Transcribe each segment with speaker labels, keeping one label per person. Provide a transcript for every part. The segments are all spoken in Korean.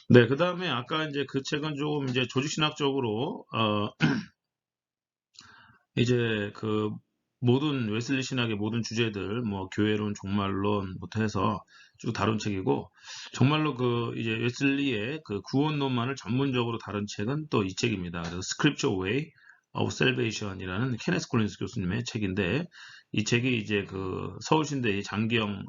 Speaker 1: 네, 그 다음에 아까 이제 그 책은 조금 이제 조직신학적으로, 이제 그 모든 웨슬리 신학의 모든 주제들, 뭐 교회론, 종말론부터 해서 쭉 다룬 책이고, 정말로 그 이제 웨슬리의 그 구원론만을 전문적으로 다룬 책은 또 이 책입니다. 그래서 Scripture Way of Salvation이라는 케네스 콜린스 교수님의 책인데, 이 책이 이제 그 서울신대의 장기영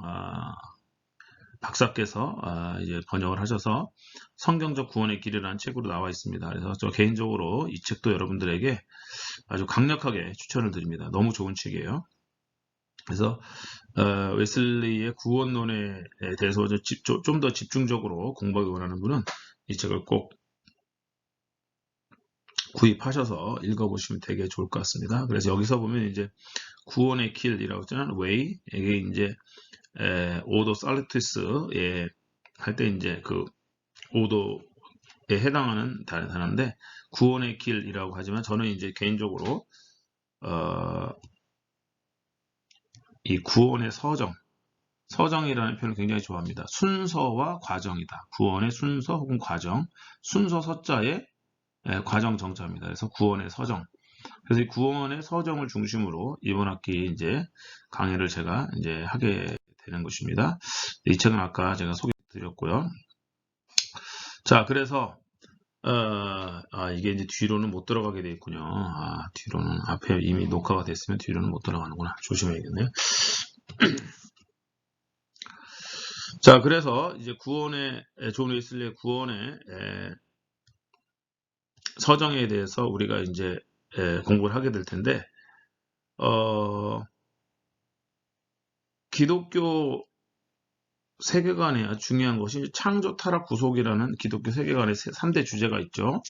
Speaker 1: 박사께서 이제 번역을 하셔서 성경적 구원의 길이라는 책으로 나와 있습니다. 그래서 저 개인적으로 이 책도 여러분들에게 아주 강력하게 추천을 드립니다. 너무 좋은 책이에요. 그래서 웨슬리의 구원론에 대해서 좀 더 집중적으로 공부하기 원하는 분은 이 책을 꼭 구입하셔서 읽어보시면 되게 좋을 것 같습니다. 그래서 여기서 보면 이제 구원의 길이라고 했잖아요. way 이게 이제 오도 살루티스에 할 때 이제 그 오도에 해당하는 단어인데 구원의 길이라고 하지만 저는 이제 개인적으로 이 구원의 서정이라는 표현을 굉장히 좋아합니다. 순서와 과정이다. 구원의 순서 혹은 과정, 순서 서자의 과정 정자입니다. 그래서 구원의 서정. 그래서 이 구원의 서정을 중심으로 이번 학기 이제 강의를 제가 이제 하게 되는 것입니다. 이 책은 아까 제가 소개드렸고요. 자, 그래서 이게 이제 뒤로는 못 들어가게 돼 있군요. 뒤로는 앞에 이미 녹화가 됐으면 뒤로는 못 들어가는구나. 조심해야겠네요. 자, 그래서 이제 존 웨슬리의 구원의 서정에 대해서 우리가 이제 공부를 하게 될 텐데, 기독교 세계관에 아주 중요한 것이 창조, 타락, 구속이라는 기독교 세계관의 3대 주제가 있죠.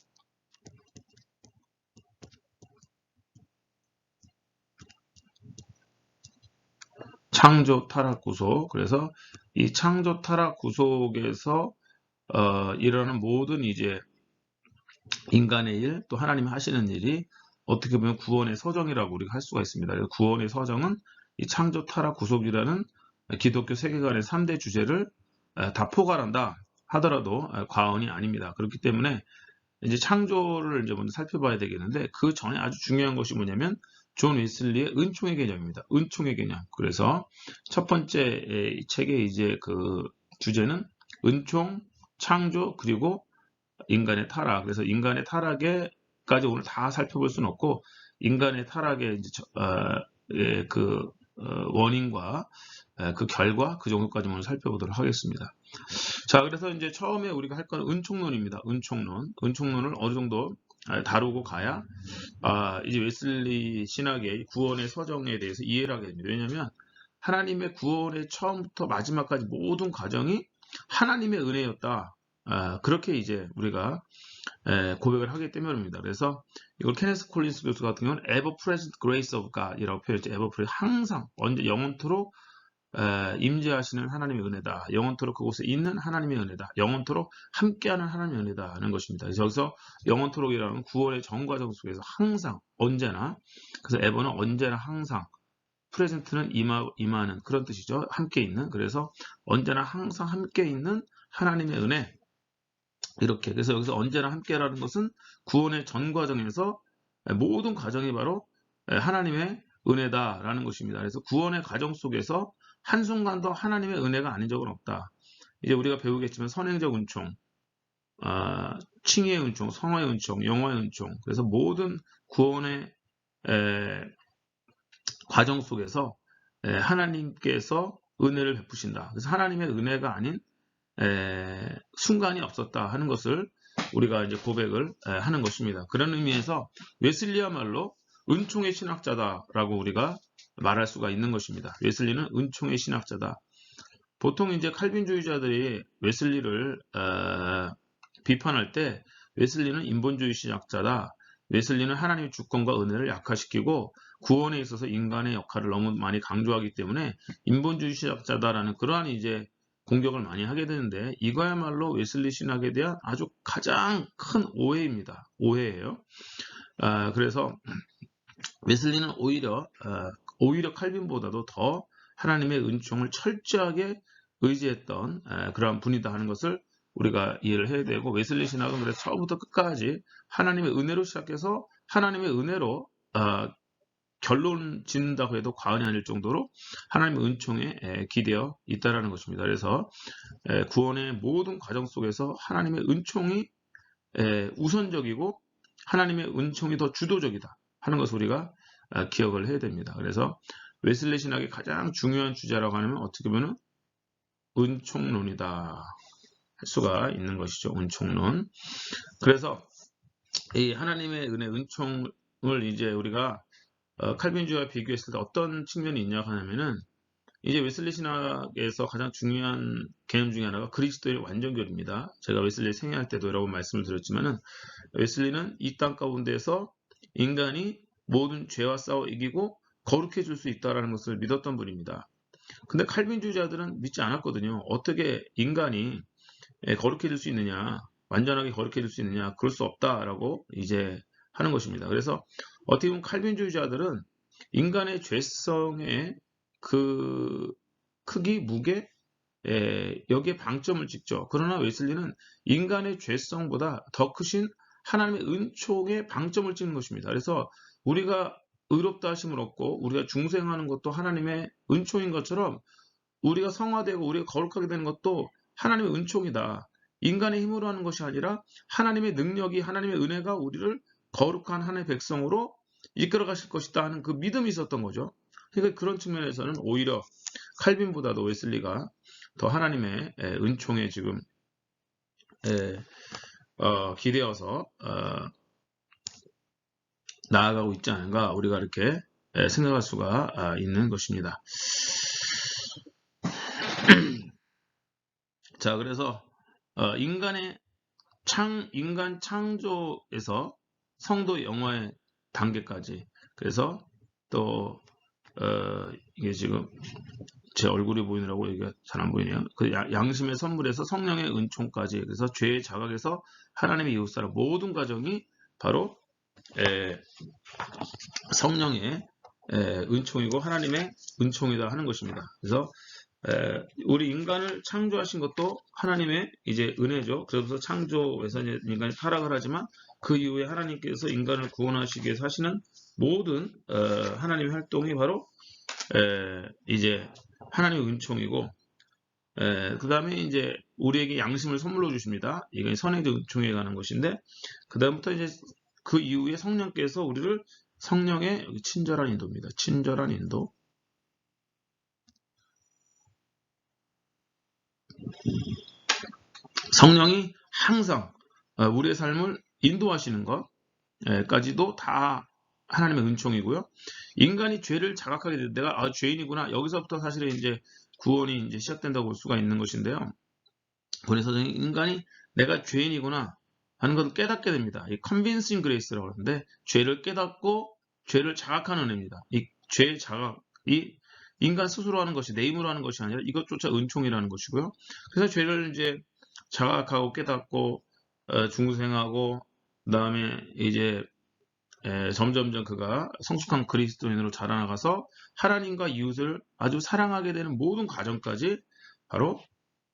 Speaker 1: 창조, 타락, 구속. 그래서 이 창조, 타락, 구속에서 일어나는 모든 이제 인간의 일, 또 하나님이 하시는 일이 어떻게 보면 구원의 서정이라고 우리가 할 수가 있습니다. 그래서 구원의 서정은 이 창조, 타락, 구속이라는 기독교 세계관의 3대 주제를 다 포괄한다 하더라도 과언이 아닙니다. 그렇기 때문에 이제 창조를 이제 먼저 살펴봐야 되겠는데 그 전에 아주 중요한 것이 뭐냐면 존 웨슬리의 은총의 개념입니다. 은총의 개념. 그래서 첫 번째 이 책의 이제 그 주제는 은총, 창조 그리고 인간의 타락. 그래서 인간의 타락에까지 오늘 다 살펴볼 수는 없고 인간의 타락의 이제 그 원인과 그 결과 그 정도까지만 살펴보도록 하겠습니다. 자, 그래서 이제 처음에 우리가 할 건 은총론입니다. 은총론을 어느 정도 다루고 가야 이제 웨슬리 신학의 구원의 서정에 대해서 이해를 하게 됩니다. 왜냐하면 하나님의 구원의 처음부터 마지막까지 모든 과정이 하나님의 은혜였다. 그렇게 이제 우리가 고백을 하기 때문입니다. 그래서 이걸 케네스 콜린스 교수 같은 경우는 ever present grace of God이라고 표현했죠. ever present, 항상 언제 영원토록 임재하시는 하나님의 은혜다. 영원토록 그곳에 있는 하나님의 은혜다. 영원토록 함께하는 하나님의 은혜다 하는 것입니다. 그래서 여기서 영원토록이라는 구원의 정과정 속에서 항상 언제나, 그래서 ever는 언제나 항상, 프레젠트는 임하는 그런 뜻이죠. 함께 있는. 그래서 언제나 항상 함께 있는 하나님의 은혜. 이렇게. 그래서 여기서 언제나 함께라는 것은 구원의 전 과정에서 모든 과정이 바로 하나님의 은혜다라는 것입니다. 그래서 구원의 과정 속에서 한순간도 하나님의 은혜가 아닌 적은 없다. 이제 우리가 배우겠지만 선행적 은총, 칭의의 은총, 성화의 은총, 영화의 은총. 그래서 모든 구원의 과정 속에서 하나님께서 은혜를 베푸신다. 그래서 하나님의 은혜가 아닌 순간이 없었다 하는 것을 우리가 이제 고백을 하는 것입니다. 그런 의미에서 웨슬리야말로 은총의 신학자다라고 우리가 말할 수가 있는 것입니다. 웨슬리는 은총의 신학자다. 보통 이제 칼빈주의자들이 웨슬리를 비판할 때 웨슬리는 인본주의 신학자다. 웨슬리는 하나님의 주권과 은혜를 약화시키고 구원에 있어서 인간의 역할을 너무 많이 강조하기 때문에 인본주의 신학자다라는 그러한 이제 공격을 많이 하게 되는데 이거야말로 웨슬리 신학에 대한 아주 가장 큰 오해입니다. 오해예요. 그래서 웨슬리는 오히려 칼빈보다도 더 하나님의 은총을 철저하게 의지했던 그러한 분이다 하는 것을 우리가 이해를 해야 되고, 웨슬리 신학은 그래서 처음부터 끝까지 하나님의 은혜로 시작해서 하나님의 은혜로 결론 짓는다고 해도 과언이 아닐 정도로 하나님의 은총에 기대어 있다라는 것입니다. 그래서 구원의 모든 과정 속에서 하나님의 은총이 우선적이고 하나님의 은총이 더 주도적이다 하는 것을 우리가 기억을 해야 됩니다. 그래서 웨슬리 신학의 가장 중요한 주제라고 하면 어떻게 보면 은총론이다 할 수가 있는 것이죠. 은총론. 그래서 이 하나님의 은혜, 은총을 이제 우리가 칼빈주의와 비교했을 때 어떤 측면이 있냐고 하냐면은, 이제 웨슬리 신학에서 가장 중요한 개념 중에 하나가 그리스도의 완전결입니다. 제가 웨슬리 생애할 때도 여러 번 말씀을 드렸지만은, 웨슬리는 이 땅 가운데서 인간이 모든 죄와 싸워 이기고 거룩해질 수 있다는 것을 믿었던 분입니다. 근데 칼빈주의자들은 믿지 않았거든요. 어떻게 인간이 거룩해질 수 있느냐, 완전하게 거룩해질 수 있느냐, 그럴 수 없다라고 이제 하는 것입니다. 그래서 어떻게 보면 칼빈주의자들은 인간의 죄성의 그 크기, 무게, 여기에 방점을 찍죠. 그러나 웨슬리는 인간의 죄성보다 더 크신 하나님의 은총에 방점을 찍는 것입니다. 그래서 우리가 의롭다 하심을 얻고 우리가 중생하는 것도 하나님의 은총인 것처럼, 우리가 성화되고 우리가 거룩하게 되는 것도 하나님의 은총이다. 인간의 힘으로 하는 것이 아니라 하나님의 능력이, 하나님의 은혜가 우리를 거룩한 하나님의 백성으로 이끌어 가실 것이다 하는 그 믿음이 있었던 거죠. 그러니까 그런 측면에서는 오히려 칼빈보다도 웨슬리가 더 하나님의 은총에 지금 기대어서 나아가고 있지 않은가, 우리가 이렇게 생각할 수가 있는 것입니다. 자, 그래서 인간 창조에서 성도 영화의 단계까지, 그래서 또 이게 지금 제 얼굴이 보이느라고 이게 잘 안 보이네요. 그 양심의 선물에서 성령의 은총까지, 그래서 죄의 자각에서 하나님의 이웃사랑, 모든 과정이 바로 성령의 은총이고 하나님의 은총이다 하는 것입니다. 그래서 우리 인간을 창조하신 것도 하나님의 이제 은혜죠. 그래서 창조에서 인간이 타락을 하지만 그 이후에 하나님께서 인간을 구원하시기 위해서 하시는 모든 하나님의 활동이 바로 이제 하나님의 은총이고, 그 다음에 이제 우리에게 양심을 선물로 주십니다. 이건 선의 은총에 관한 것인데, 그 다음부터 이제 그 이후에 성령께서 우리를 성령의 친절한 인도입니다. 친절한 인도. 성령이 항상 우리의 삶을 인도하시는 것까지도 다 하나님의 은총이고요. 인간이 죄를 자각하게 될 때가 죄인이구나. 여기서부터 사실은 이제 구원이 이제 시작된다고 볼 수가 있는 것인데요. 그래서 인간이 내가 죄인이구나 하는 것을 깨닫게 됩니다. 이 컨빈싱 그레이스라고 하는데, 죄를 깨닫고 죄를 자각하는 은혜입니다. 이 죄 자각이 인간 스스로 하는 것이, 내 힘으로 하는 것이 아니라 이것조차 은총이라는 것이고요. 그래서 죄를 이제 자각하고 깨닫고 중생하고, 그 다음에 이제 점점점 그가 성숙한 그리스도인으로 자라나가서 하나님과 이웃을 아주 사랑하게 되는 모든 과정까지 바로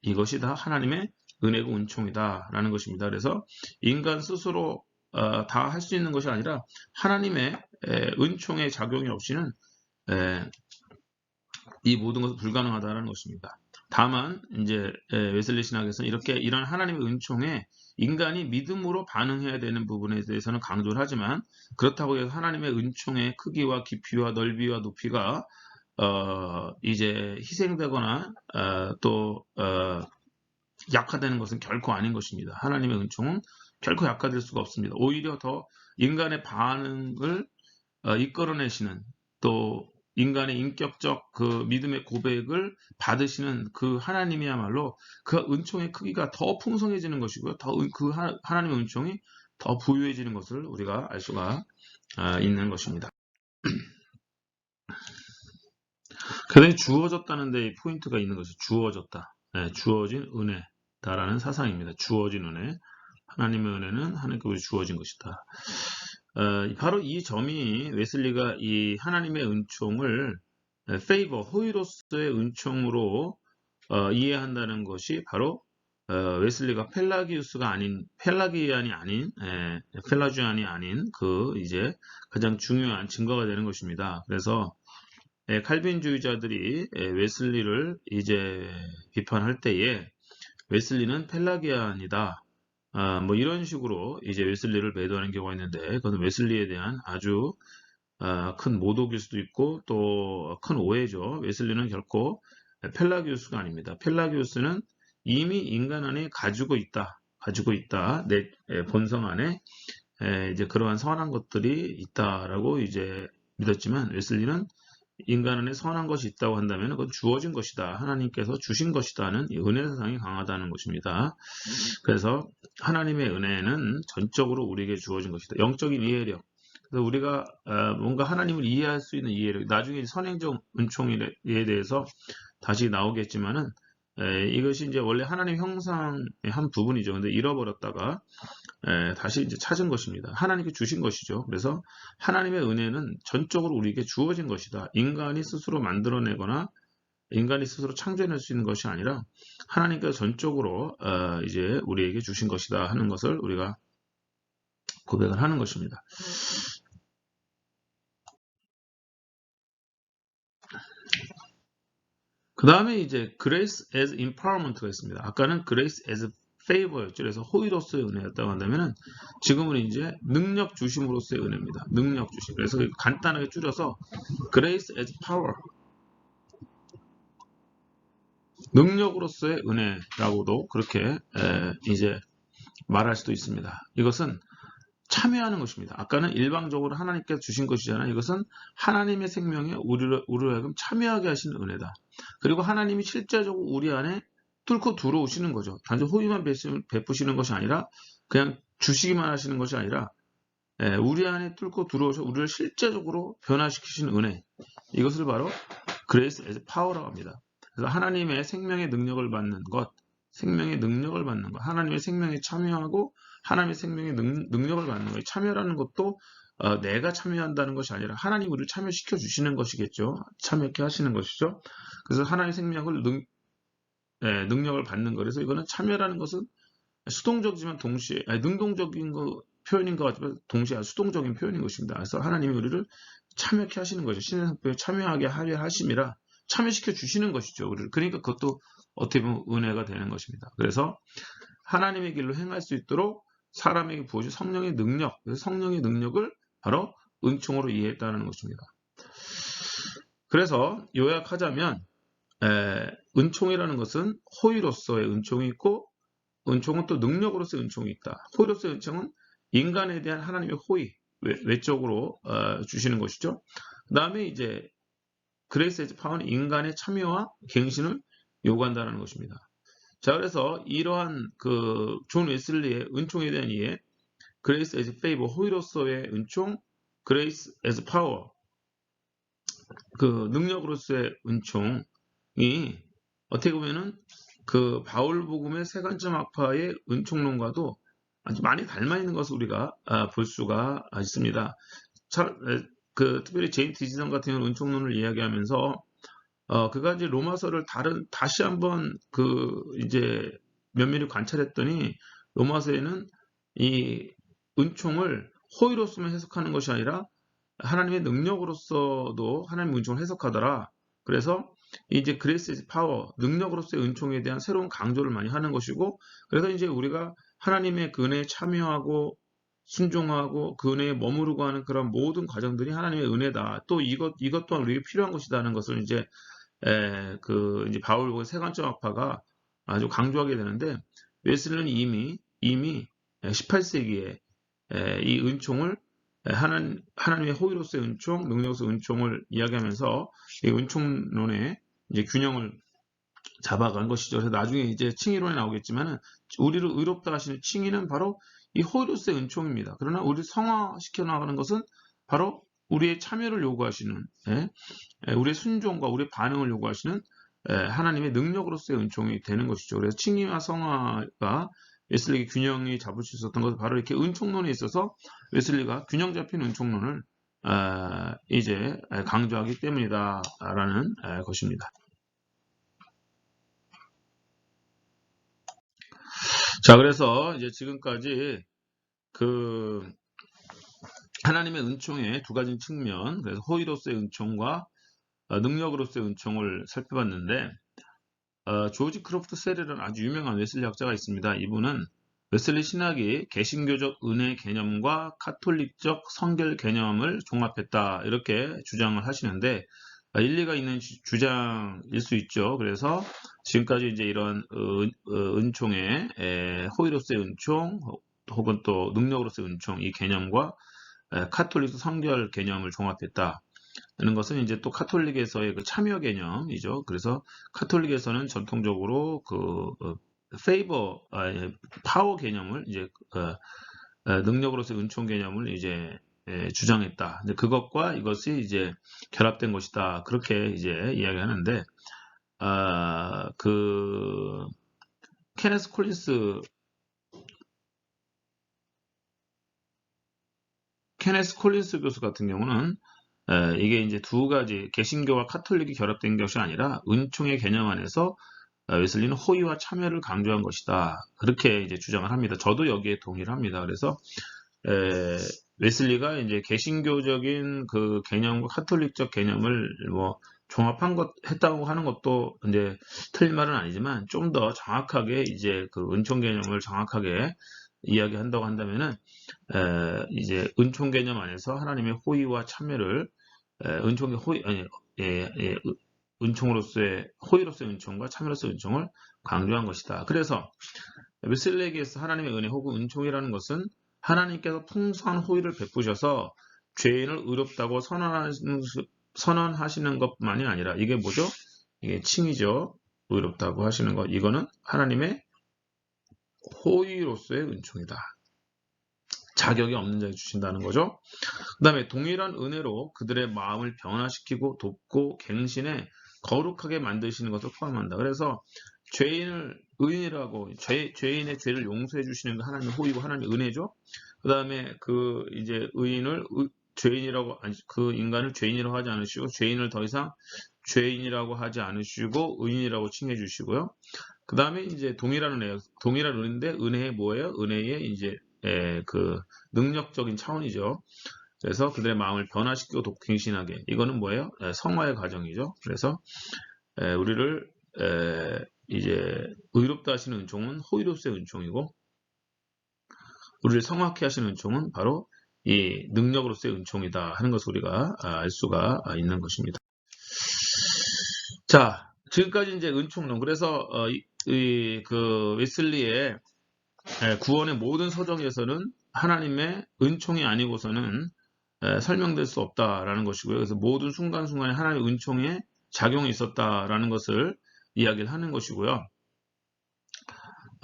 Speaker 1: 이것이 다 하나님의 은혜고 은총이다 라는 것입니다. 그래서 인간 스스로 다 할 수 있는 것이 아니라 하나님의 은총의 작용이 없이는 이 모든 것은 불가능하다는 것입니다. 다만 이제 웨슬리 신학에서는 이렇게 이런 하나님의 은총에 인간이 믿음으로 반응해야 되는 부분에 대해서는 강조를 하지만, 그렇다고 해서 하나님의 은총의 크기와 깊이와 넓이와 높이가 이제 희생되거나 또 약화되는 것은 결코 아닌 것입니다. 하나님의 은총은 결코 약화될 수가 없습니다. 오히려 더 인간의 반응을 이끌어내시는, 또 인간의 인격적 그 믿음의 고백을 받으시는 그 하나님이야말로 그 은총의 크기가 더 풍성해지는 것이고요. 더 그 하나님의 은총이 더 부유해지는 것을 우리가 알 수가 있는 것입니다. 그다음에 주어졌다는 데 포인트가 있는 것이 주어졌다. 주어진 은혜다라는 사상입니다. 주어진 은혜. 하나님의 은혜는 하나님께 주어진 것이다. 바로 이 점이 웨슬리가 이 하나님의 은총을 페이버, 호의로서의 은총으로 이해한다는 것이 바로 웨슬리가 펠라기안이 아닌 펠라주안이 아닌 그 이제 가장 중요한 증거가 되는 것입니다. 그래서 칼빈주의자들이 웨슬리를 이제 비판할 때에 웨슬리는 펠라기안이다. 뭐 이런 식으로 이제 웨슬리를 매도하는 경우가 있는데 그것은 웨슬리에 대한 아주 큰 모독일 수도 있고 또 큰 오해죠. 웨슬리는 결코 펠라기우스가 아닙니다. 펠라기우스는 이미 인간 안에 가지고 있다. 내 본성 안에 이제 그러한 선한 것들이 있다라고 이제 믿었지만 웨슬리는 인간 안에 선한 것이 있다고 한다면 그건 주어진 것이다. 하나님께서 주신 것이다는 이 은혜 사상이 강하다는 것입니다. 그래서 하나님의 은혜는 전적으로 우리에게 주어진 것이다. 영적인 이해력. 그래서 우리가 뭔가 하나님을 이해할 수 있는 이해력. 나중에 선행적 은총에 대해서 다시 나오겠지만은 이것이 이제 원래 하나님 형상의 한 부분이죠. 근데 잃어버렸다가 다시 이제 찾은 것입니다. 하나님께 주신 것이죠. 그래서 하나님의 은혜는 전적으로 우리에게 주어진 것이다. 인간이 스스로 만들어내거나 인간이 스스로 창조해낼 수 있는 것이 아니라 하나님께서 전적으로 이제 우리에게 주신 것이다 하는 것을 우리가 고백을 하는 것입니다. 그 다음에 이제 grace as empowerment가 있습니다. 아까는 grace as favor였죠. 그래서 호의로서의 은혜였다고 한다면은 지금은 이제 능력 주심으로서의 은혜입니다. 능력 주심. 그래서 간단하게 줄여서 grace as power. 능력으로서의 은혜라고도 그렇게 이제 말할 수도 있습니다. 이것은 참여하는 것입니다. 아까는 일방적으로 하나님께서 주신 것이잖아요. 이것은 하나님의 생명에 우리로 하여금 참여하게 하시는 은혜다. 그리고 하나님이 실제적으로 우리 안에 뚫고 들어오시는 거죠. 단지 호의만 베푸시는 것이 아니라 그냥 주시기만 하시는 것이 아니라 우리 안에 뚫고 들어오셔 우리를 실제적으로 변화시키시는 은혜. 이것을 바로 grace as power라고 합니다. 그래서 하나님의 생명의 능력을 받는 것, 하나님의 생명에 참여하고 하나님의 생명의 능력을 받는 거예요. 참여라는 것도 내가 참여한다는 것이 아니라 하나님 우리를 참여시켜 주시는 것이겠죠. 참여케 하시는 것이죠. 그래서 하나님의 생명을 능력을 받는 거. 그래서 이거는 참여라는 것은 수동적이지만 동시에 능동적인 표현인 것 같지만 동시에 수동적인 표현인 것입니다. 그래서 하나님이 우리를 참여케 하시는 것이죠. 신의 성품에 참여하게 하려 하심이라 참여시켜 주시는 것이죠. 우리를. 그러니까 그것도 어떻게 보면 은혜가 되는 것입니다. 그래서 하나님의 길로 행할 수 있도록 사람에게 부어진 성령의 능력, 그래서 성령의 능력을 바로 은총으로 이해했다는 것입니다. 그래서 요약하자면 은총이라는 것은 호의로서의 은총이 있고 은총은 또 능력으로서의 은총이 있다. 호의로서의 은총은 인간에 대한 하나님의 호의, 외적으로 주시는 것이죠. 그 다음에 이제 그레이스 에즈 파워는 인간의 참여와 갱신을 요구한다는 것입니다. 자, 그래서 이러한 존 웨슬리의 은총에 대한 이해, 그레이스 에즈 페이버, 호의로서의 은총, 그레이스 에즈 파워, 능력으로서의 은총이 어떻게 보면은 바울복음의 세관점 학파의 은총론과도 아주 많이 닮아 있는 것을 우리가 볼 수가 있습니다. 특별히 제임스 디지선 같은 경우는 은총론을 이야기하면서 그가 이제 로마서를 다시 한번 이제 면밀히 관찰했더니 로마서에는 이 은총을 호의로서만 해석하는 것이 아니라 하나님의 능력으로서도 하나님의 은총을 해석하더라. 그래서 이제 그레이스 파워, 능력으로서의 은총에 대한 새로운 강조를 많이 하는 것이고, 그래서 이제 우리가 하나님의 그 은혜에 참여하고 순종하고 그 은혜에 머무르고 하는 그런 모든 과정들이 하나님의 은혜다. 또 이것 또한 우리에게 필요한 것이다는 것을 이제 이제 바울복음 세관점 학파가 아주 강조하게 되는데, 웨슬리는 이미 18세기에 이 은총을 하나님의 호의로서의 은총, 능력으로서의 은총을 이야기하면서 이 은총론의 이제 균형을 잡아간 것이죠. 그래서 나중에 이제 칭의론에 나오겠지만은 우리를 의롭다 하시는 칭의는 바로 이 호의로서의 은총입니다. 그러나 우리를 성화시켜 나가는 것은 바로 우리의 참여를 요구하시는, 우리의 순종과 우리의 반응을 요구하시는 하나님의 능력으로서의 은총이 되는 것이죠. 그래서 칭의와 성화가 웨슬리에게 균형이 잡을 수 있었던 것은 바로 이렇게 은총론에 있어서 웨슬리가 균형 잡힌 은총론을 이제 강조하기 때문이다라는 것입니다. 자, 그래서 이제 지금까지 그 하나님의 은총의 두 가지 측면, 그래서 호의로서의 은총과 능력으로서의 은총을 살펴봤는데, 조지 크로프트 셀이라는 아주 유명한 웨슬리 학자가 있습니다. 이분은 웨슬리 신학이 개신교적 은혜 개념과 카톨릭적 성결 개념을 종합했다, 이렇게 주장을 하시는데, 일리가 있는 주장일 수 있죠. 그래서 지금까지 이제 이런 은총의 호의로서의 은총 혹은 또 능력으로서의 은총, 이 개념과 카톨릭 성결 개념을 종합했다 는 것은 이제 또 카톨릭에서의 그 참여 개념이죠. 그래서 카톨릭에서는 전통적으로 그 페이버 파워 개념을 이제 능력으로서의 은총 개념을 이제 주장했다. 근데 그것과 이것이 이제 결합된 것이다. 그렇게 이제 이야기하는데 그 케네스 콜린스 교수 같은 경우는 이게 이제 두 가지 개신교와 카톨릭이 결합된 것이 아니라 은총의 개념 안에서 웨슬리는 호의와 참여를 강조한 것이다. 그렇게 이제 주장을 합니다. 저도 여기에 동의를 합니다. 그래서 웨슬리가 이제 개신교적인 그 개념과 카톨릭적 개념을 뭐 했다고 하는 것도 이제 틀린 말은 아니지만 좀 더 정확하게 이제 그 은총 개념을 정확하게 이야기한다고 한다면은 이제 은총 개념 안에서 하나님의 호의와 참여를 은총의 호의 아니 은총으로서의 호의로서의 은총과 참여로서의 은총을 강조한 것이다. 그래서 웨슬리에게서 하나님의 은혜 혹은 은총이라는 것은 하나님께서 풍성한 호의를 베푸셔서 죄인을 의롭다고 선언하시는 것만이 아니라 이게 뭐죠? 이게 칭이죠. 의롭다고 하시는 것. 이거는 하나님의 호의로서의 은총이다. 자격이 없는 자에게 주신다는 거죠. 그 다음에 동일한 은혜로 그들의 마음을 변화시키고 돕고 갱신해 거룩하게 만드시는 것을 포함한다. 그래서 죄인을 의인이라고 죄인의 죄를 용서해 주시는 게 하나님의 호의고 하나님의 은혜죠. 그 다음에 그 이제 의인을 죄인이라고 그 인간을 죄인이라고 하지 않으시고 죄인을 더 이상 죄인이라고 하지 않으시고 의인이라고 칭해 주시고요. 그 다음에 이제 동일한 은혜인데 은혜의 뭐예요? 은혜의 이제 그 능력적인 차원이죠. 그래서 그들의 마음을 변화시키고 독행신하게. 이거는 뭐예요? 성화의 과정이죠. 그래서 우리를 이제 의롭다 하시는 은총은 호의로서의 은총이고 우리를 성화케 하시는 은총은 바로 이 능력으로서의 은총이다 하는 것을 우리가 알 수가 있는 것입니다. 자, 지금까지 이제 은총론. 그래서 그 웨슬리의 구원의 모든 서적에서는 하나님의 은총이 아니고서는 설명될 수 없다라는 것이고요. 그래서 모든 순간순간에 하나님의 은총의 작용이 있었다라는 것을 이야기를 하는 것이고요.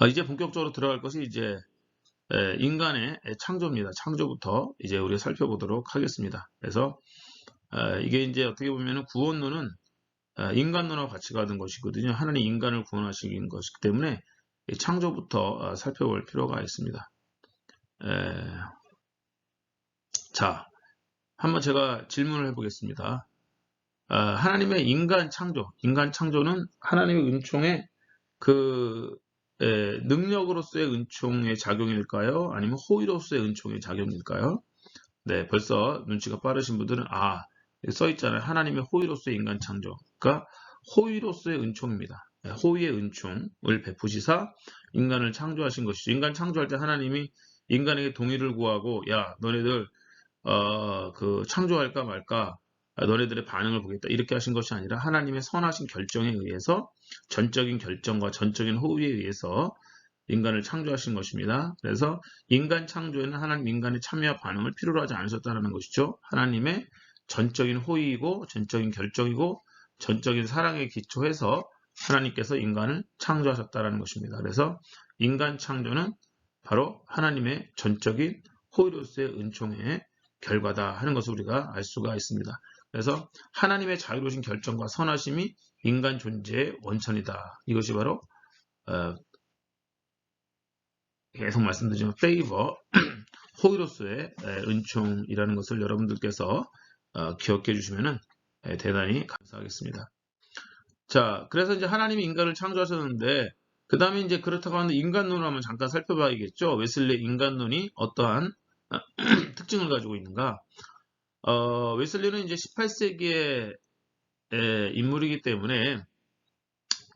Speaker 1: 이제 본격적으로 들어갈 것이 이제 인간의 창조입니다. 창조부터 이제 우리가 살펴보도록 하겠습니다. 그래서 이게 이제 어떻게 보면 구원론은 인간론하고 같이 가는 것이거든요. 하나님 인간을 구원하시는 것이기 때문에 창조부터 살펴볼 필요가 있습니다. 자, 한번 제가 질문을 해보겠습니다. 하나님의 인간 창조는 하나님의 은총의 그 능력으로서의 은총의 작용일까요? 아니면 호의로서의 은총의 작용일까요? 네, 벌써 눈치가 빠르신 분들은 써 있잖아요. 하나님의 호의로서의 인간 창조. 그러니까 호의로서의 은총입니다. 호의의 은총을 베푸시사 인간을 창조하신 것이죠. 인간 창조할 때 하나님이 인간에게 동의를 구하고 야, 너네들 그 창조할까 말까 너네들의 반응을 보겠다 이렇게 하신 것이 아니라 하나님의 선하신 결정에 의해서 전적인 결정과 전적인 호의에 의해서 인간을 창조하신 것입니다. 그래서 인간 창조에는 하나님 인간의 참여와 반응을 필요로 하지 않으셨다는 것이죠. 하나님의 전적인 호의이고 전적인 결정이고 전적인 사랑에 기초해서 하나님께서 인간을 창조하셨다는 것입니다. 그래서 인간 창조는 바로 하나님의 전적인 호의로서의 은총의 결과다 하는 것을 우리가 알 수가 있습니다. 그래서 하나님의 자유로우신 결정과 선하심이 인간 존재의 원천이다. 이것이 바로 계속 말씀드리지만 페이버, 호의로서의 은총이라는 것을 여러분들께서 기억해 주시면 대단히 감사하겠습니다. 자, 그래서 이제 하나님이 인간을 창조하셨는데 그 다음에 이제 그렇다고 하는데 인간론을 한번 잠깐 살펴봐야겠죠. 웨슬리의 인간론이 어떠한 특징을 가지고 있는가. 웨슬리는 이제 18세기의 인물이기 때문에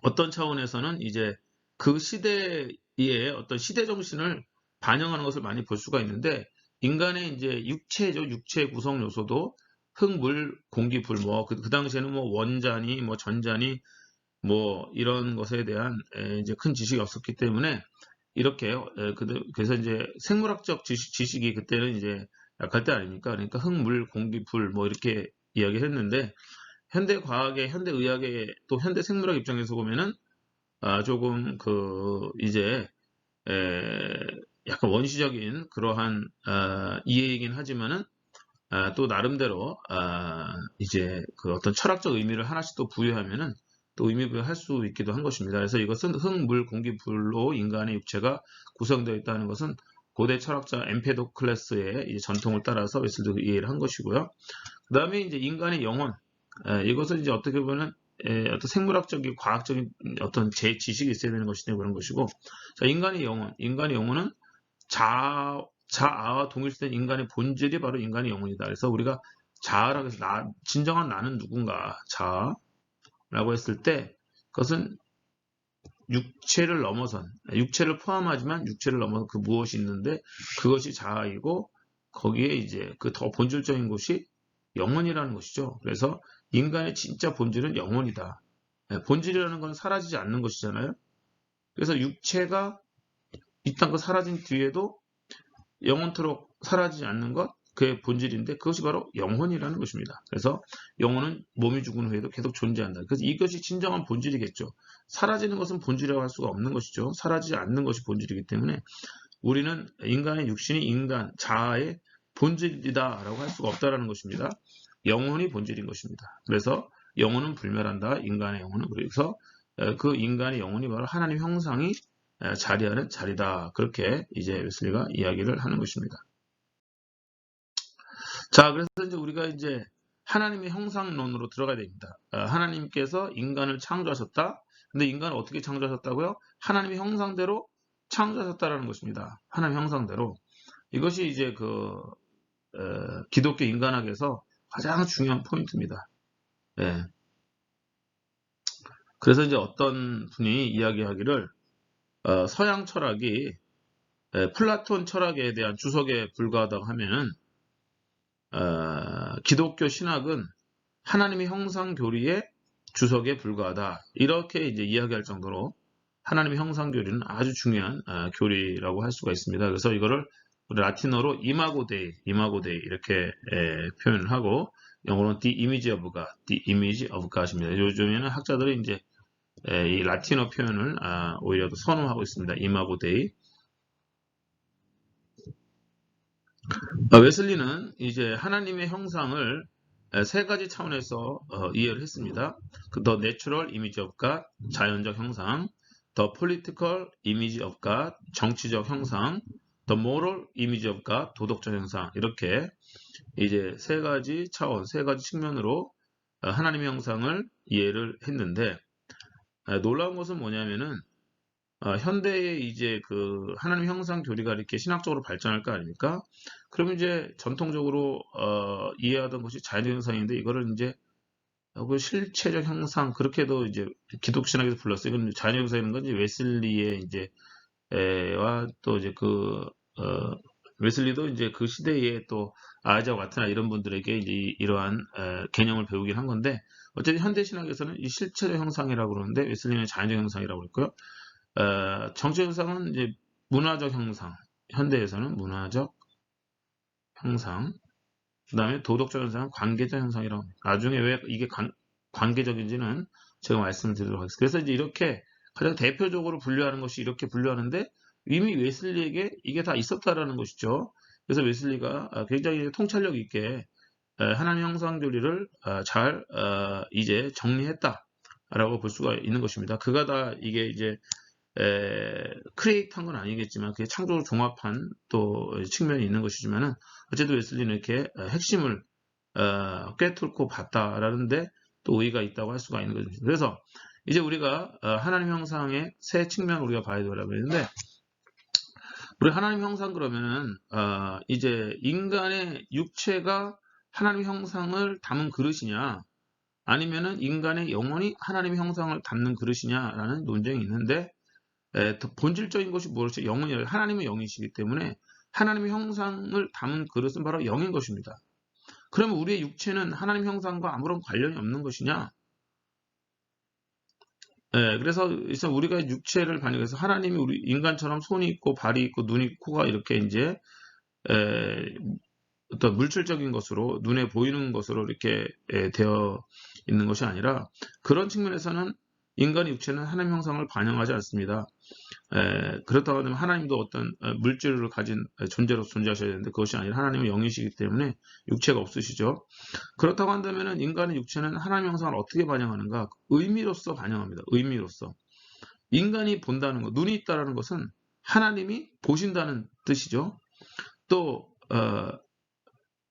Speaker 1: 어떤 차원에서는 이제 그 시대의 어떤 시대 정신을 반영하는 것을 많이 볼 수가 있는데, 인간의 이제 육체 구성 요소도 흙, 물, 공기, 불, 그 당시에는 뭐 원자니, 뭐 전자니, 뭐 이런 것에 대한 이제 큰 지식이 없었기 때문에 이렇게 그래서 이제 생물학적 지식이 그때는 이제 약할 때 아닙니까? 그러니까 흙, 물, 공기, 불 뭐 이렇게 이야기를 했는데, 현대 과학의, 현대 의학의 또 현대 생물학 입장에서 보면은 조금 이제 약간 원시적인 그러한 이해이긴 하지만은 또 나름대로 이제 그 어떤 철학적 의미를 하나씩 또 부여하면은 또 의미 부여할 수 있기도 한 것입니다. 그래서 이것은 흙, 물, 공기, 불로 인간의 육체가 구성되어 있다는 것은 고대 철학자 엠페도클레스의 이제 전통을 따라서 웨슬리가 이해를 한 것이고요. 그 다음에 이제 인간의 영혼, 이것은 이제 어떻게 보면 어떤 생물학적인 과학적인 어떤 제 지식이 있어야 되는 것이냐 그런 것이고, 자, 인간의 영혼은 자아와 동일시된 인간의 본질이 바로 인간의 영혼이다. 그래서 우리가 자아라고 해서 진정한 나는 누군가, 자아라고 했을 때 그것은 육체를 포함하지만 육체를 넘어선 그 무엇이 있는데 그것이 자아이고, 거기에 이제 그 더 본질적인 것이 영혼이라는 것이죠. 그래서 인간의 진짜 본질은 영혼이다. 본질이라는 건 사라지지 않는 것이잖아요. 그래서 육체가 이 땅과 사라진 뒤에도 영원토록 사라지지 않는 것, 그의 본질인데 그것이 바로 영혼이라는 것입니다. 그래서 영혼은 몸이 죽은 후에도 계속 존재한다. 그래서 이것이 진정한 본질이겠죠. 사라지는 것은 본질이라고 할 수가 없는 것이죠. 사라지지 않는 것이 본질이기 때문에 우리는 인간의 육신이 인간, 자아의 본질이다라고 할 수가 없다라는 것입니다. 영혼이 본질인 것입니다. 그래서 영혼은 불멸한다. 인간의 영혼은. 그래서 그 인간의 영혼이 바로 하나님 형상이 자리하는 자리다. 그렇게 이제 웨슬리가 이야기를 하는 것입니다. 자, 그래서 이제 우리가 이제 하나님의 형상론으로 들어가야 됩니다. 하나님께서 인간을 창조하셨다. 근데 인간을 어떻게 창조하셨다고요? 하나님의 형상대로 창조하셨다라는 것입니다. 하나님 형상대로. 이것이 이제 기독교 인간학에서 가장 중요한 포인트입니다. 예. 그래서 이제 어떤 분이 이야기하기를 서양 철학이 플라톤 철학에 대한 주석에 불과하다고 하면은 기독교 신학은 하나님의 형상 교리의 주석에 불과하다. 이렇게 이제 이야기할 정도로 하나님의 형상 교리는 아주 중요한 교리라고 할 수가 있습니다. 그래서 이거를 라틴어로 이마고 데이 이렇게 표현을 하고, 영어로는 the image of God입니다. 요즘에는 학자들이 이제 이 라틴어 표현을 오히려 더 선호하고 있습니다. 이마고 데이. 웨슬리는 이제 하나님의 형상을 세 가지 차원에서 이해를 했습니다. The natural image of God, 자연적 형상, The political image of God, 정치적 형상, The moral image of God, 도덕적 형상. 이렇게 이제 세 가지 차원, 세 가지 측면으로 하나님의 형상을 이해를 했는데, 놀라운 것은 뭐냐면은 현대의 이제 하나님 형상 교리가 이렇게 신학적으로 발전할 거 아닙니까? 그러면 이제 전통적으로 이해하던 것이 자연적 형상인데, 이거를 이제 실체적 형상, 그렇게도 이제 기독 신학에서 불렀어요. 이건 자연적 형상인 건 이제 웨슬리의 이제 와 또 이제 웨슬리도 이제 그 시대에 또 아이작 와트나 이런 분들에게 이러한 개념을 배우긴 한 건데, 어쨌든 현대 신학에서는 이 실체적 형상이라고 그러는데 웨슬리는 자연적 형상이라고 그랬고요. 정치적 형상은 이제 문화적 형상, 현대에서는 문화적 형상, 그 다음에 도덕적 형상은 관계적 형상이라고 합니다. 나중에 왜 이게 관계적인지는 제가 말씀을 드리도록 하겠습니다. 그래서 이제 이렇게 가장 대표적으로 분류하는 것이 이렇게 분류하는데, 이미 웨슬리에게 이게 다 있었다라는 것이죠. 그래서 웨슬리가 굉장히 통찰력 있게 하나님 형상 교리를 잘 이제 정리했다라고 볼 수가 있는 것입니다. 그가 다 이게 이제 크리에이트한 건 아니겠지만 그게 창조로 종합한 또 측면이 있는 것이지만은, 어쨌든 웨슬리는 이렇게 핵심을 꿰뚫고 봤다라는데 또 의의가 있다고 할 수가 있는 거죠. 그래서 이제 우리가 하나님 형상의 세 측면을 우리가 봐야 되라고 했는데, 우리 하나님 형상 그러면은 이제 인간의 육체가 하나님 형상을 담은 그릇이냐, 아니면은 인간의 영혼이 하나님 형상을 담는 그릇이냐라는 논쟁이 있는데, 더 본질적인 것이 무엇이 영혼이라, 하나님은 영이시기 때문에 하나님의 형상을 담은 그릇은 바로 영인 것입니다. 그러면 우리의 육체는 하나님 형상과 아무런 관련이 없는 것이냐? 그래서 일단 우리가 육체를 반영해서 하나님이 우리 인간처럼 손이 있고 발이 있고 눈이 있고 코가 이렇게 이제 에, 어떤 물질적인 것으로 눈에 보이는 것으로 이렇게 되어 있는 것이 아니라, 그런 측면에서는 인간의 육체는 하나님 형상을 반영하지 않습니다. 그렇다고 하면 하나님도 어떤 물질을 가진 존재로 존재하셔야 되는데, 그것이 아니라 하나님은 영이시기 때문에 육체가 없으시죠. 그렇다고 한다면 인간의 육체는 하나님 형상을 어떻게 반영하는가? 의미로서 반영합니다. 의미로서. 인간이 본다는 것, 눈이 있다는 것은 하나님이 보신다는 뜻이죠. 또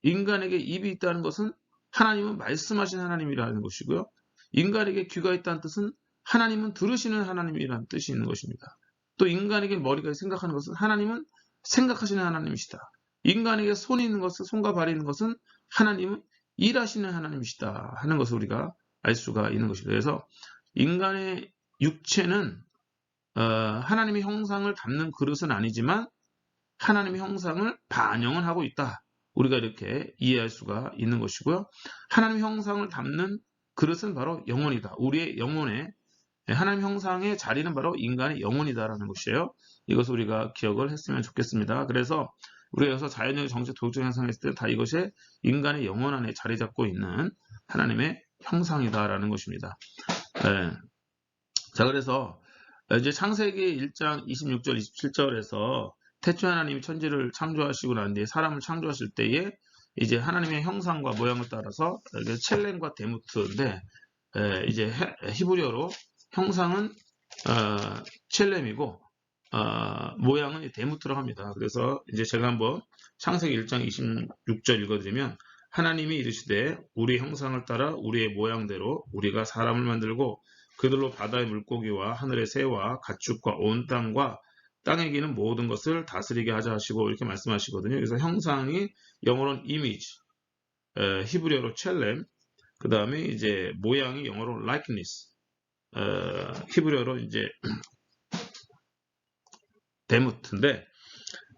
Speaker 1: 인간에게 입이 있다는 것은 하나님은 말씀하신 하나님이라는 것이고요. 인간에게 귀가 있다는 뜻은 하나님은 들으시는 하나님이라는 뜻이 있는 것입니다. 또 인간에게 머리가 생각하는 것은 하나님은 생각하시는 하나님이시다. 인간에게 손이 있는 것은, 손과 발이 있는 것은 하나님은 일하시는 하나님이시다 하는 것을 우리가 알 수가 있는 것입니다. 그래서 인간의 육체는 하나님의 형상을 담는 그릇은 아니지만 하나님의 형상을 반영은 하고 있다. 우리가 이렇게 이해할 수가 있는 것이고요. 하나님의 형상을 담는 그릇은 바로 영혼이다. 우리의 영혼에 하나님 형상의 자리는 바로 인간의 영혼이다라는 것이에요. 이것을 우리가 기억을 했으면 좋겠습니다. 그래서 우리가 여기서 자연적, 정책, 도덕적 형상했을 때 다 이것이 인간의 영혼 안에 자리 잡고 있는 하나님의 형상이다라는 것입니다. 자, 그래서 이제 창세기 1장 26절, 27절에서 태초 하나님이 천지를 창조하시고 난 뒤에 사람을 창조하실 때에 이제 하나님의 형상과 모양을 따라서 첼렘과 데무트인데, 이제 히브리어로 형상은 첼렘이고 모양은 데무트라고 합니다. 그래서 이제 제가 한번 창세기 1장 26절 읽어드리면, 하나님이 이르시되 우리 형상을 따라 우리의 모양대로 우리가 사람을 만들고 그들로 바다의 물고기와 하늘의 새와 가축과 온 땅과 땅에 기는 모든 것을 다스리게 하자 하시고 이렇게 말씀하시거든요. 그래서 형상이 영어로는 image, 히브리어로 첼렘, 그 다음에 이제 모양이 영어로 likeness, 히브리어로 이제 데무트인데,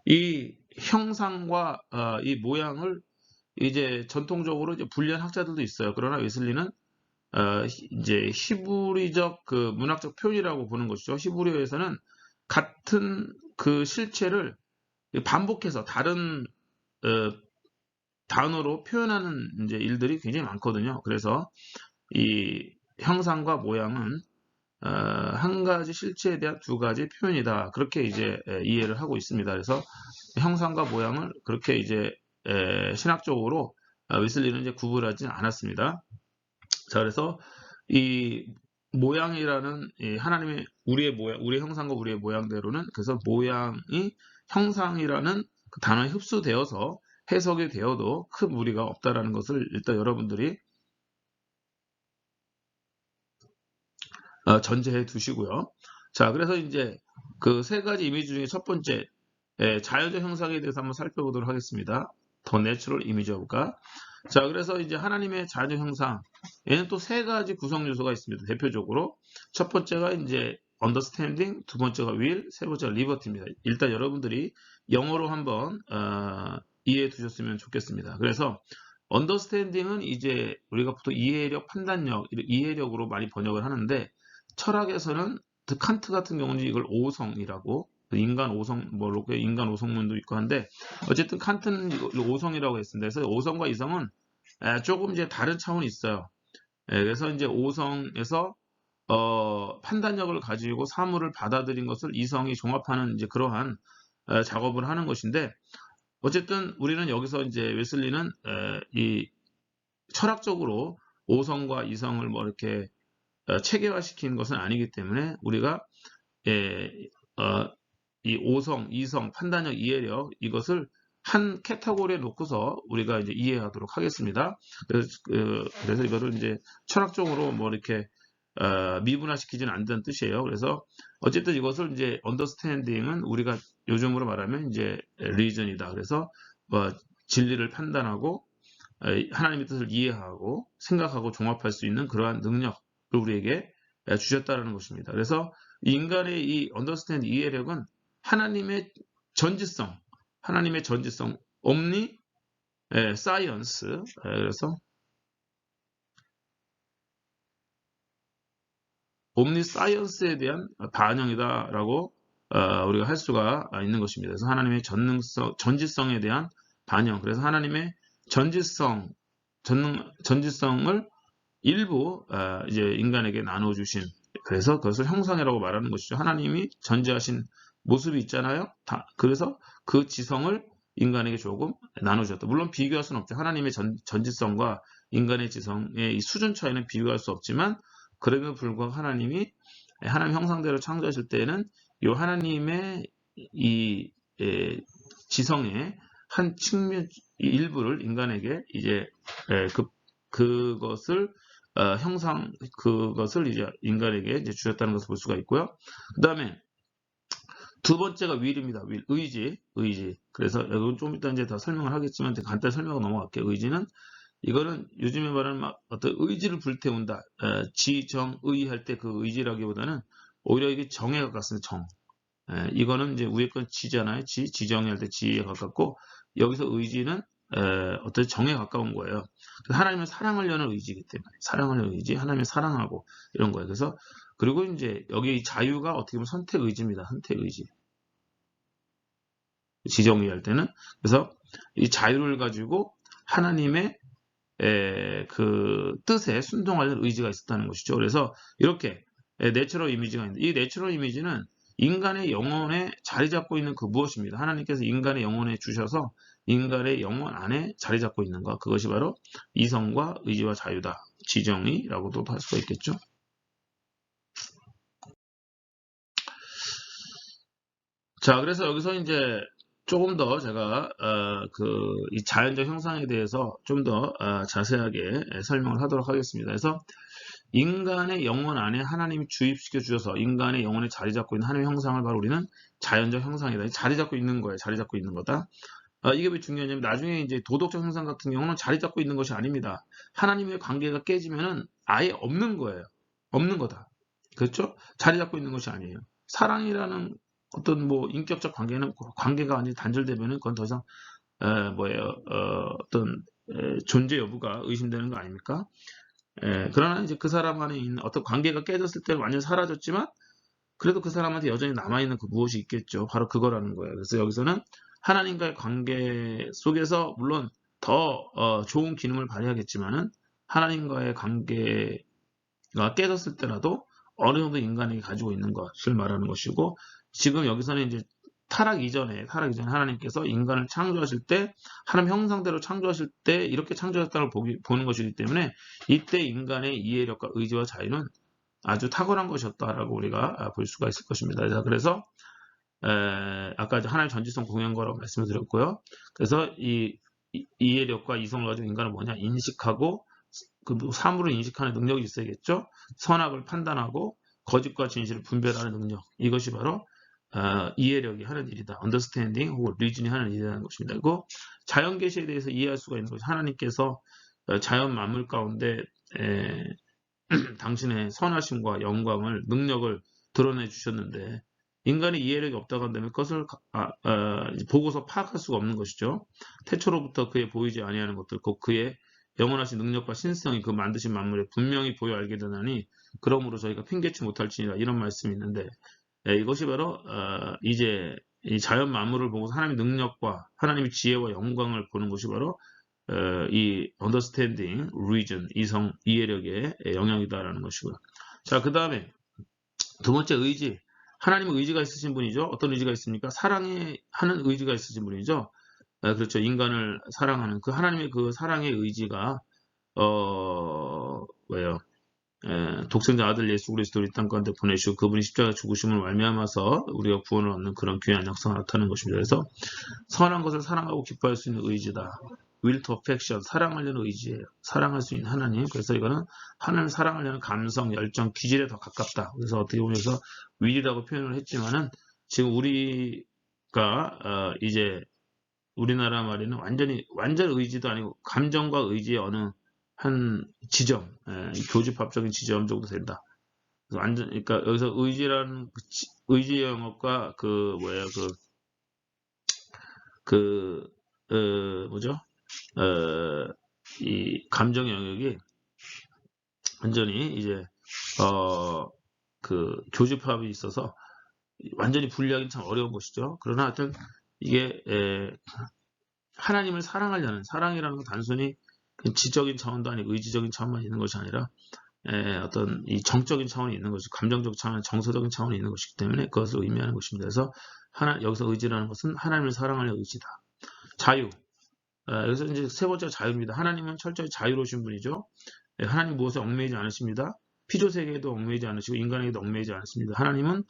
Speaker 1: 이 형상과 이 모양을 이제 전통적으로 이제 분리한 학자들도 있어요. 그러나 웨슬리는 이제 히브리적 그 문학적 표현이라고 보는 것이죠. 히브리어에서는 같은 그 실체를 반복해서 다른 단어로 표현하는 이제 일들이 굉장히 많거든요. 그래서 이 형상과 모양은 한 가지 실체에 대한 두 가지 표현이다. 그렇게 이제 이해를 하고 있습니다. 그래서 형상과 모양을 그렇게 이제 신학적으로 웨슬리는 이제 구분하지는 않았습니다. 자, 그래서 이 모양이라는 하나님의 우리의 모양, 우리의 형상과 우리의 모양대로는, 그래서 모양이 형상이라는 그 단어에 흡수되어서 해석이 되어도 큰 무리가 없다라는 것을 일단 여러분들이 전제해 두시고요. 자, 그래서 이제 그 세 가지 이미지 중에 첫 번째 자연적 형상에 대해서 한번 살펴보도록 하겠습니다. The natural image of God. 자, 그래서 이제 하나님의 자연적 형상, 얘는 또 세 가지 구성 요소가 있습니다. 대표적으로 첫 번째가 이제 understanding, 두 번째가 will, 세 번째가 liberty입니다. 일단 여러분들이 영어로 한번 이해해 두셨으면 좋겠습니다. 그래서 understanding은 이제 우리가 보통 이해력, 판단력, 이해력으로 많이 번역을 하는데, 철학에서는 칸트 같은 경우는 이걸 오성이라고, 인간 오성, 뭐 이렇게 인간 오성론도 있고 한데, 어쨌든 칸트는 이걸 오성이라고 했습니다. 그래서 오성과 이성은 조금 이제 다른 차원이 있어요. 그래서 이제 오성에서 판단력을 가지고 사물을 받아들인 것을 이성이 종합하는 이제 그러한 작업을 하는 것인데, 어쨌든 우리는 여기서 이제 웨슬리는 이 철학적으로 오성과 이성을 뭐 이렇게 체계화시킨 것은 아니기 때문에 우리가 이 오성, 이성, 판단력, 이해력, 이것을 한 카테고리에 놓고서 우리가 이제 이해하도록 하겠습니다. 그래서 이거를 이제 철학적으로 뭐 이렇게 미분화시키지는 않는다는 뜻이에요. 그래서 어쨌든 이것을 이제 understanding은 우리가 요즘으로 말하면 이제 reason이다. 그래서 뭐 진리를 판단하고 하나님의 뜻을 이해하고 생각하고 종합할 수 있는 그러한 능력을 우리에게 주셨다는 것입니다. 그래서 인간의 이 understand 이해력은 하나님의 전지성, omni science, 그래서 옴니사이언스에 대한 반영이다라고 우리가 할 수가 있는 것입니다. 그래서 하나님의 전지성에 대한 반영. 그래서 하나님의 전지성을 일부 이제 인간에게 나눠주신. 그래서 그것을 형상이라고 말하는 것이죠. 하나님이 전지하신 모습이 있잖아요. 그래서 그 지성을 인간에게 조금 나눠주셨다. 물론 비교할 수는 없죠. 하나님의 전지성과 인간의 지성의 이 수준 차이는 비교할 수 없지만 그럼에도 불구하고 하나님이 하나님 형상대로 창조하실 때에는 이 하나님의 이 지성의 한 측면 일부를 인간에게 이제 그것을 그것을 이제 인간에게 이제 주셨다는 것을 볼 수가 있고요. 그 다음에 두 번째가 will입니다. will, 의지. 그래서 이건 좀 이따 이제 더 설명을 하겠지만 간단히 설명하고 넘어갈게요. 의지는 이거는 요즘에 말하는 어떤 의지를 불태운다. 지정의 할 때 그 의지라기보다는 오히려 이게 정에 가깝습니다. 정. 이거는 이제 위에 건 지잖아요. 지정의 할 때 지에 가깝고 여기서 의지는 어떤 정에 가까운 거예요. 하나님을 사랑하려는 의지이기 때문에 사랑하려는 의지, 하나님을 사랑하고 이런 거예요. 그래서 그리고 이제 여기 자유가 어떻게 보면 선택 의지입니다. 선택 의지. 지정의 할 때는 그래서 이 자유를 가지고 하나님의 그 뜻에 순종하려는 의지가 있었다는 것이죠. 그래서 이렇게 내추럴 이미지가 있는데 이 내추럴 이미지는 인간의 영혼에 자리 잡고 있는 그 무엇입니다. 하나님께서 인간의 영혼에 주셔서 인간의 영혼 안에 자리 잡고 있는 것. 그것이 바로 이성과 의지와 자유다. 지정이라고도 할 수가 있겠죠. 자, 그래서 여기서 이제 조금 더 제가 이 자연적 형상에 대해서 좀 더 자세하게 설명을 하도록 하겠습니다. 그래서 인간의 영혼 안에 하나님이 주입시켜 주셔서 인간의 영혼에 자리 잡고 있는 하나님의 형상을 바로 우리는 자연적 형상이다. 자리 잡고 있는 거예요. 자리 잡고 있는 거다. 이게 왜 중요하냐면 나중에 이제 도덕적 형상 같은 경우는 자리 잡고 있는 것이 아닙니다. 하나님의 관계가 깨지면은 아예 없는 거예요. 없는 거다. 그렇죠? 자리 잡고 있는 것이 아니에요. 사랑이라는 어떤 뭐 인격적 관계가 완전히 단절되면은 그건 더 이상 어떤 존재 여부가 의심되는 거 아닙니까? 그러나 이제 그 사람 안에 있는 어떤 관계가 깨졌을 때는 완전히 사라졌지만 그래도 그 사람한테 여전히 남아있는 그 무엇이 있겠죠. 바로 그거라는 거예요. 그래서 여기서는 하나님과의 관계 속에서 물론 더 좋은 기능을 발휘하겠지만은 하나님과의 관계가 깨졌을 때라도 어느 정도 인간에게 가지고 있는 것을 말하는 것이고 지금 여기서는 이제 타락 이전에 하나님께서 인간을 창조하실 때 하나님 형상대로 창조하실 때 이렇게 창조했다는 걸 보는 것이기 때문에 이때 인간의 이해력과 의지와 자유는 아주 탁월한 것이었다라고 우리가 볼 수가 있을 것입니다. 그래서 아까 하나님 전지성 공유한 거라고 말씀을 드렸고요. 그래서 이 이해력과 이성을 가지고 인간은 뭐냐 인식하고 그 사물을 인식하는 능력이 있어야겠죠. 선악을 판단하고 거짓과 진실을 분별하는 능력 이것이 바로 이해력이 하는 일이다. understanding 혹은 reason이 하는 일이라는 것입니다. 그리고 자연 계시에 대해서 이해할 수가 있는 것이 하나님께서 자연 만물 가운데 당신의 선하심과 영광을 능력을 드러내 주셨는데 인간의 이해력이 없다고 한다면 그것을 보고서 파악할 수가 없는 것이죠. 태초로부터 그의 보이지 아니하는 것들 곧 그의 영원하신 능력과 신성이 그 만드신 만물에 분명히 보여 알게 되나니 그러므로 저희가 핑계치 못할지니라 이런 말씀이 있는데 이것이 바로 이제 이 자연 만물을 보고서 하나님의 능력과 하나님의 지혜와 영광을 보는 것이 바로 이 understanding, reason, 이성, 이해력의 영역이다라는 것이고요. 자, 그 다음에 두 번째 의지. 하나님의 의지가 있으신 분이죠. 어떤 의지가 있습니까? 사랑하는 의지가 있으신 분이죠. 그렇죠. 인간을 사랑하는 그 하나님의 그 사랑의 의지가 왜요? 독생자 아들 예수 그리스도를 이 땅 가운데 보내시고 그분이 십자가 죽으심을 말미암아서 우리가 구원을 얻는 그런 귀한 역사가 나타나는 것입니다. 그래서 선한 것을 사랑하고 기뻐할 수 있는 의지다. will to affection, 사랑하려는 의지예요. 사랑할 수 있는 하나님. 그래서 이거는 하나님을 사랑하려는 감성, 열정, 기질에 더 가깝다. 그래서 어떻게 보면 여기서 will이라고 표현을 했지만은 지금 우리가 이제 우리나라 말에는 완전 의지도 아니고 감정과 의지의 어느 한 지점, 교집합적인 지점 정도 된다. 완전, 그러니까 여기서 의지라는 의지 영역과 뭐죠? 이 감정 영역이 완전히 이제 교집합이 있어서 완전히 분리하기는 참 어려운 것이죠. 그러나 하여튼 이게 하나님을 사랑하려는 사랑이라는 건 단순히 지적인 차원도 아니고 의지적인 차원만 있는 것이 아니라 어떤 이 정적인 차원이 있는 것이 감정적 차원, 정서적인 차원이 있는 것이기 때문에 그것을 의미하는 것입니다. 그래서 여기서 의지라는 것은 하나님을 사랑하려는 의지다. 자유. 여기서 이제 세 번째가 자유입니다. 하나님은 철저히 자유로우신 분이죠. 하나님 무엇에 얽매이지 않으십니다. 피조세계에도 얽매이지 않으시고 인간에게도 얽매이지 않으십니다. 하나님은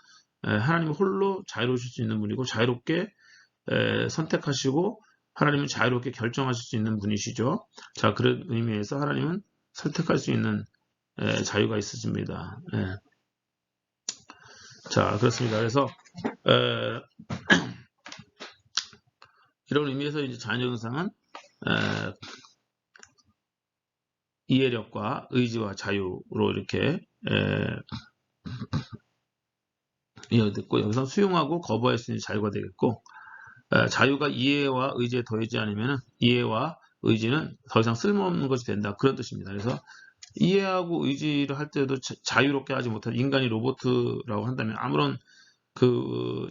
Speaker 1: 홀로 자유로우실 수 있는 분이고 자유롭게 선택하시고 하나님은 자유롭게 결정하실 수 있는 분이시죠. 자, 그런 의미에서 하나님은 선택할 수 있는 자유가 있으십니다. 자, 그렇습니다. 그래서 이런 의미에서 이제 자연적 현상은 이해력과 의지와 자유로 이렇게 이어듣고 여기서 수용하고 거부할 수 있는 자유가 되겠고 자유가 이해와 의지에 더해지지 않으면 이해와 의지는 더 이상 쓸모없는 것이 된다. 그런 뜻입니다. 그래서 이해하고 의지를 할 때도 자유롭게 하지 못한 인간이 로봇이라고 한다면 아무런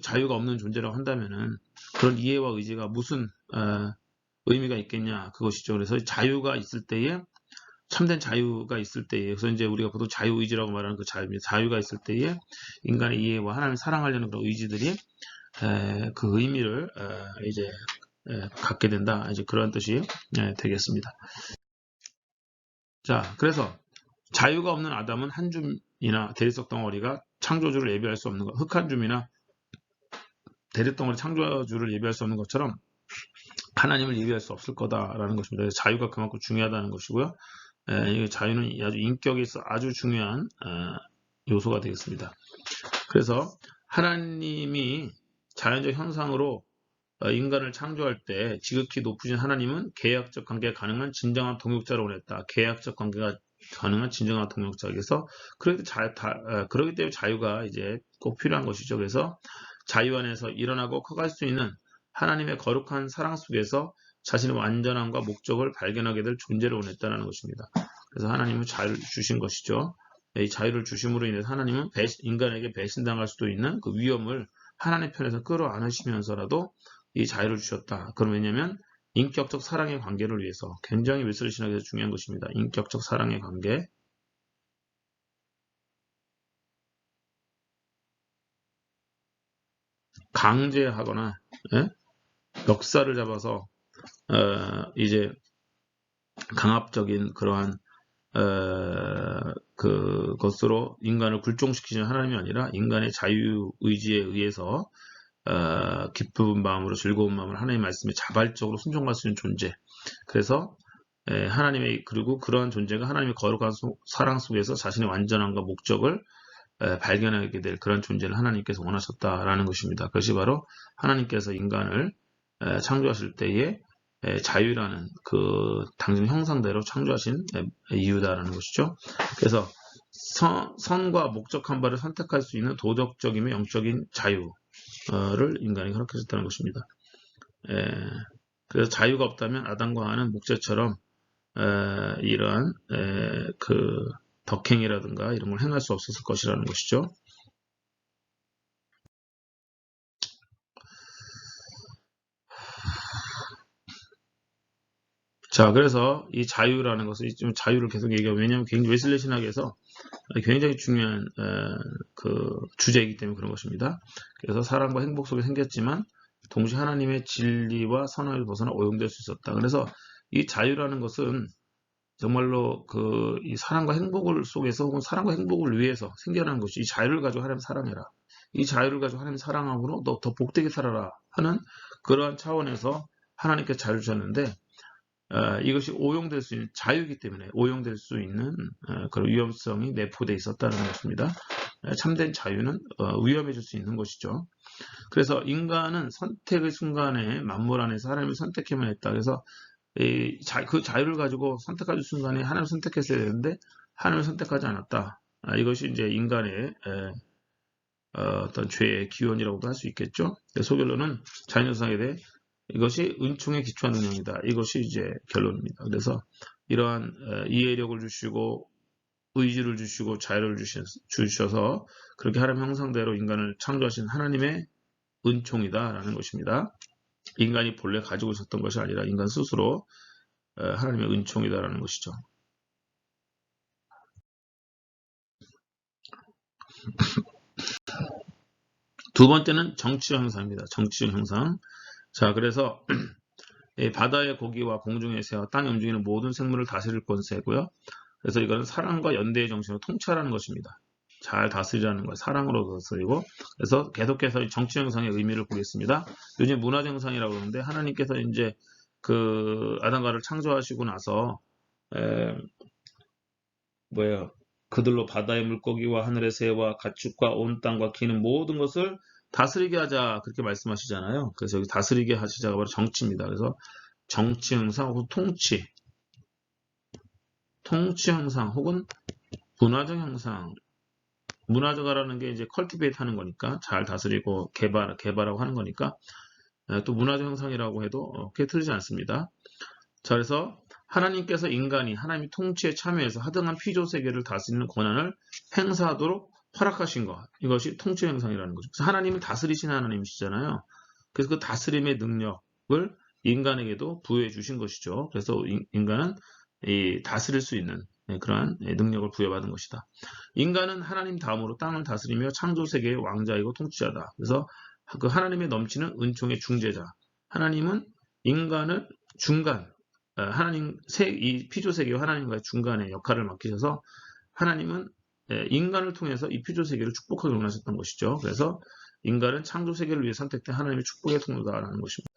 Speaker 1: 자유가 없는 존재라고 한다면은 그런 이해와 의지가 무슨 의미가 있겠냐 그것이죠. 그래서 자유가 있을 때에 참된 자유가 있을 때에 그래서 이제 우리가 보통 자유의지라고 말하는 그 자유입니다. 자유가 있을 때에 인간의 이해와 하나님을 사랑하려는 그런 의지들이 그 의미를 이제 갖게 된다. 이제 그런 뜻이 되겠습니다. 자, 그래서 자유가 없는 아담은 한 줌이나 대리석 덩어리가 창조주를 예비할 수 없는 것, 흙한 줌이나 대리덩어리 창조주를 예비할 수 없는 것처럼 하나님을 예비할 수 없을 거다라는 것입니다. 그래서 자유가 그만큼 중요하다는 것이고요. 자유는 아주 인격에 있어 아주 중요한 요소가 되겠습니다. 그래서 하나님이 자연적 현상으로 인간을 창조할 때 지극히 높으신 하나님은 계약적 관계가 가능한 진정한 동역자로 원했다. 계약적 관계가 가능한 진정한 동역자에게서 그렇기 때문에 자유가 이제 꼭 필요한 것이죠. 그래서 자유 안에서 일어나고 커갈 수 있는 하나님의 거룩한 사랑 속에서 자신의 완전함과 목적을 발견하게 될 존재를 원했다는 것입니다. 그래서 하나님은 자유를 주신 것이죠. 이 자유를 주심으로 인해서 하나님은 인간에게 배신당할 수도 있는 그 위험을 하나님 편에서 끌어안으시면서라도 이 자유를 주셨다. 그럼 왜냐하면 인격적 사랑의 관계를 위해서 굉장히 웨슬리 신학에서 중요한 것입니다. 인격적 사랑의 관계. 강제하거나 역사를 잡아서 이제 강압적인 그러한 그것으로 인간을 굴종시키는 하나님이 아니라 인간의 자유의지에 의해서 기쁜 마음으로 즐거운 마음으로 하나님의 말씀에 자발적으로 순종할 수 있는 존재. 그래서 하나님의 그리고 그러한 존재가 하나님의 거룩한 사랑 속에서 자신의 완전함과 목적을 발견하게 될 그런 존재를 하나님께서 원하셨다라는 것입니다. 그것이 바로 하나님께서 인간을 창조하실 때에 자유라는 그 당신 형상대로 창조하신 이유다라는 것이죠. 그래서 선과 목적한 바를 선택할 수 있는 도덕적이며 영적인 자유를 인간이 허락하셨다는 것입니다. 그래서 자유가 없다면 아담과 하와는 목재처럼 이러한 덕행이라든가 이런 걸 행할 수 없었을 것이라는 것이죠. 자, 그래서 이 자유라는 것을 좀 자유를 계속 얘기하고 왜냐하면 굉장히 웨슬리 신학에서 굉장히 중요한 주제이기 때문에 그런 것입니다. 그래서 사랑과 행복 속에 생겼지만 동시에 하나님의 진리와 선언을 벗어나 오용될 수 있었다. 그래서 이 자유라는 것은 정말로 이 사랑과 행복을 속에서 혹은 사랑과 행복을 위해서 생겨난 것이 이 자유를 가지고 하나님 사랑해라. 이 자유를 가지고 하나님 사랑함으로 너 더 복되게 살아라 하는 그러한 차원에서 하나님께 자유를 주셨는데 이것이 오용될 수 있는 자유이기 때문에 오용될 수 있는 그런 위험성이 내포되어 있었다는 것입니다. 참된 자유는 위험해질 수 있는 것이죠. 그래서 인간은 선택의 순간에 만물 안에서 하나님을 선택해만 했다. 그래서 그 자유를 가지고 선택할 순간에 하나님을 선택했어야 되는데 하나님을 선택하지 않았다. 이것이 이제 인간의 어떤 죄의 기원이라고도 할 수 있겠죠. 소결론은 자연현상에 대해 이것이 은총에 기초한 능력이다. 이것이 이제 결론입니다. 그래서 이러한 이해력을 주시고 의지를 주시고 자유를 주셔서 그렇게 하나님 형상대로 인간을 창조하신 하나님의 은총이다라는 것입니다. 인간이 본래 가지고 있었던 것이 아니라 인간 스스로 하나님의 은총이다라는 것이죠. 두 번째는 정치적 형상입니다. 정치적 형상. 자, 그래서 바다의 고기와 공중의 새와 땅에 움직이는 모든 생물을 다스릴 권세고요. 그래서 이거는 사랑과 연대의 정신으로 통찰하는 것입니다. 잘 다스리라는 거예요. 사랑으로 다스리고. 그래서 계속해서 정치 형상의 의미를 보겠습니다. 요즘 문화 형상이라고 그러는데 하나님께서 이제 그 아담과를 창조하시고 나서 그들로 바다의 물고기와 하늘의 새와 가축과 온 땅과 기는 모든 것을 다스리게 하자 그렇게 말씀하시잖아요. 그래서 여기 다스리게 하시자가 바로 정치입니다. 그래서 정치 형상 혹은 통치 형상 혹은 문화적 형상. 문화적이라는 게 이제 컬티베이트 하는 거니까 잘 다스리고 개발하고 하는 거니까 또 문화적 형상이라고 해도 그게 틀리지 않습니다. 자, 그래서 하나님께서 인간이 하나님의 통치에 참여해서 하등한 피조 세계를 다스리는 권한을 행사하도록 허락하신 것. 이것이 통치 형상이라는 거죠. 그래서 하나님은 다스리신 하나님이시잖아요. 그래서 그 다스림의 능력을 인간에게도 부여해 주신 것이죠. 그래서 인간은 다스릴 수 있는 그러한 능력을 부여받은 것이다. 인간은 하나님 다음으로 땅을 다스리며 창조 세계의 왕자이고 통치자다. 그래서 그 하나님의 넘치는 은총의 중재자. 하나님은 인간을 중간, 이 피조 세계와 하나님과의 중간의 역할을 맡기셔서 하나님은 인간을 통해서 이 피조 세계를 축복하기 원하셨던 것이죠. 그래서 인간은 창조 세계를 위해 선택된 하나님의 축복의 통로다라는 것입니다.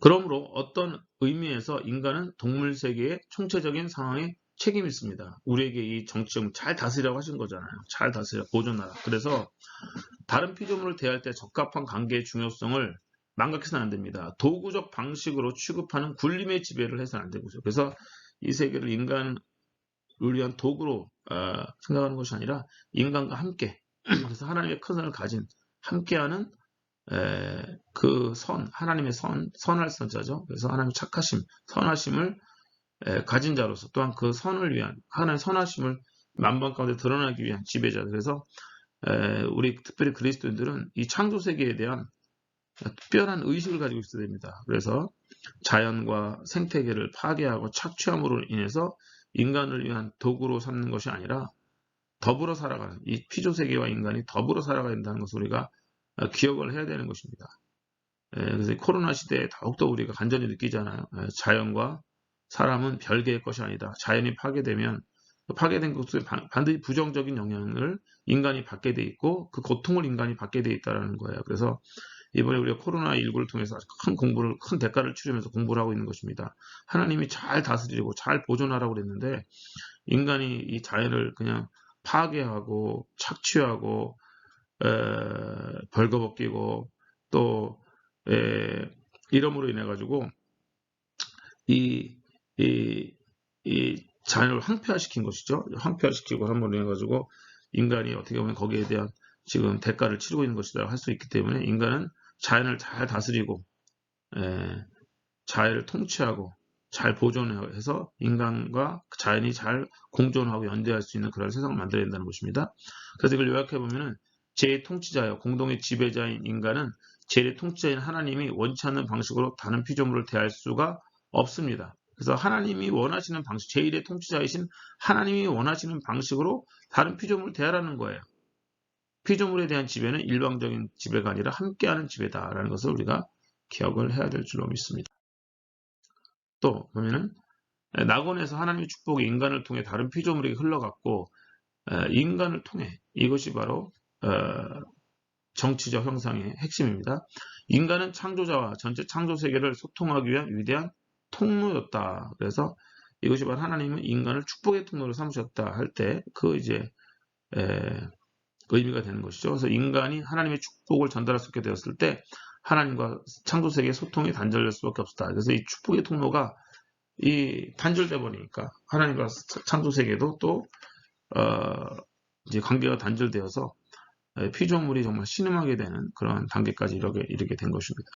Speaker 1: 그러므로 어떤 의미에서 인간은 동물 세계의 총체적인 상황에 책임이 있습니다. 우리에게 이 정치를 잘 다스리라고 하신 거잖아요. 잘 다스려, 보존하라. 그래서 다른 피조물을 대할 때 적합한 관계의 중요성을 망각해서는 안 됩니다. 도구적 방식으로 취급하는 굴림의 지배를 해서는 안 되고요. 그래서 이 세계를 인간을 위한 도구로 생각하는 것이 아니라 인간과 함께 그래서 하나님의 큰 선을 가진 함께하는 그 하나님의 선할 선자죠. 그래서 하나님의 착하심, 선하심을 가진 자로서 또한 그 선을 위한 하나님의 선하심을 만방 가운데 드러나기 위한 지배자. 그래서 우리 특별히 그리스도인들은 이 창조 세계에 대한 특별한 의식을 가지고 있어야 됩니다. 그래서 자연과 생태계를 파괴하고 착취함으로 인해서 인간을 위한 도구로 삼는 것이 아니라 더불어 살아가는 이 피조 세계와 인간이 더불어 살아가야 된다는 것을 우리가 기억을 해야 되는 것입니다. 그래서 코로나 시대에 더욱더 우리가 간절히 느끼잖아요. 자연과 사람은 별개의 것이 아니다. 자연이 파괴되면 파괴된 것에 반드시 부정적인 영향을 인간이 받게 돼 있고 그 고통을 인간이 받게 돼 있다는 거예요. 그래서 이번에 우리가 코로나19를 통해서 큰 대가를 치르면서 공부를 하고 있는 것입니다. 하나님이 잘 다스리고 잘 보존하라고 그랬는데 인간이 이 자연을 그냥 파괴하고 착취하고 벌거벗기고 또 이러므로 인해 가지고 이 자연을 황폐화시킨 것이죠. 황폐화시키고 함으로 인해 가지고 인간이 어떻게 보면 거기에 대한 지금 대가를 치르고 있는 것이다 할 수 있기 때문에 인간은 자연을 잘 다스리고 자연을 통치하고 잘 보존해서 인간과 자연이 잘 공존하고 연대할 수 있는 그런 세상을 만들어야 된다는 것입니다. 그래서 이걸 요약해 보면은 제 통치자요 공동의 지배자인 인간은 제 통치자인 하나님이 원치 않는 방식으로 다른 피조물을 대할 수가 없습니다. 그래서 하나님이 원하시는 방식, 제1의 통치자이신 하나님이 원하시는 방식으로 다른 피조물을 대하라는 거예요. 피조물에 대한 지배는 일방적인 지배가 아니라 함께하는 지배다라는 것을 우리가 기억을 해야 될 줄로 믿습니다. 또 보면은 낙원에서 하나님의 축복이 인간을 통해 다른 피조물에게 흘러갔고 인간을 통해 이것이 바로 정치적 형상의 핵심입니다. 인간은 창조자와 전체 창조 세계를 소통하기 위한 위대한 통로였다. 그래서 이것이 바로 하나님은 인간을 축복의 통로로 삼으셨다 할 때 그 이제 의미가 되는 것이죠. 그래서 인간이 하나님의 축복을 전달할 수 있게 되었을 때 하나님과 창조 세계의 소통이 단절될 수밖에 없었다. 그래서 이 축복의 통로가 이 단절돼 버리니까 하나님과 창조 세계도 또 이제 관계가 단절되어서 피조물이 정말 신음하게 되는 그런 단계까지 이르게 된 것입니다.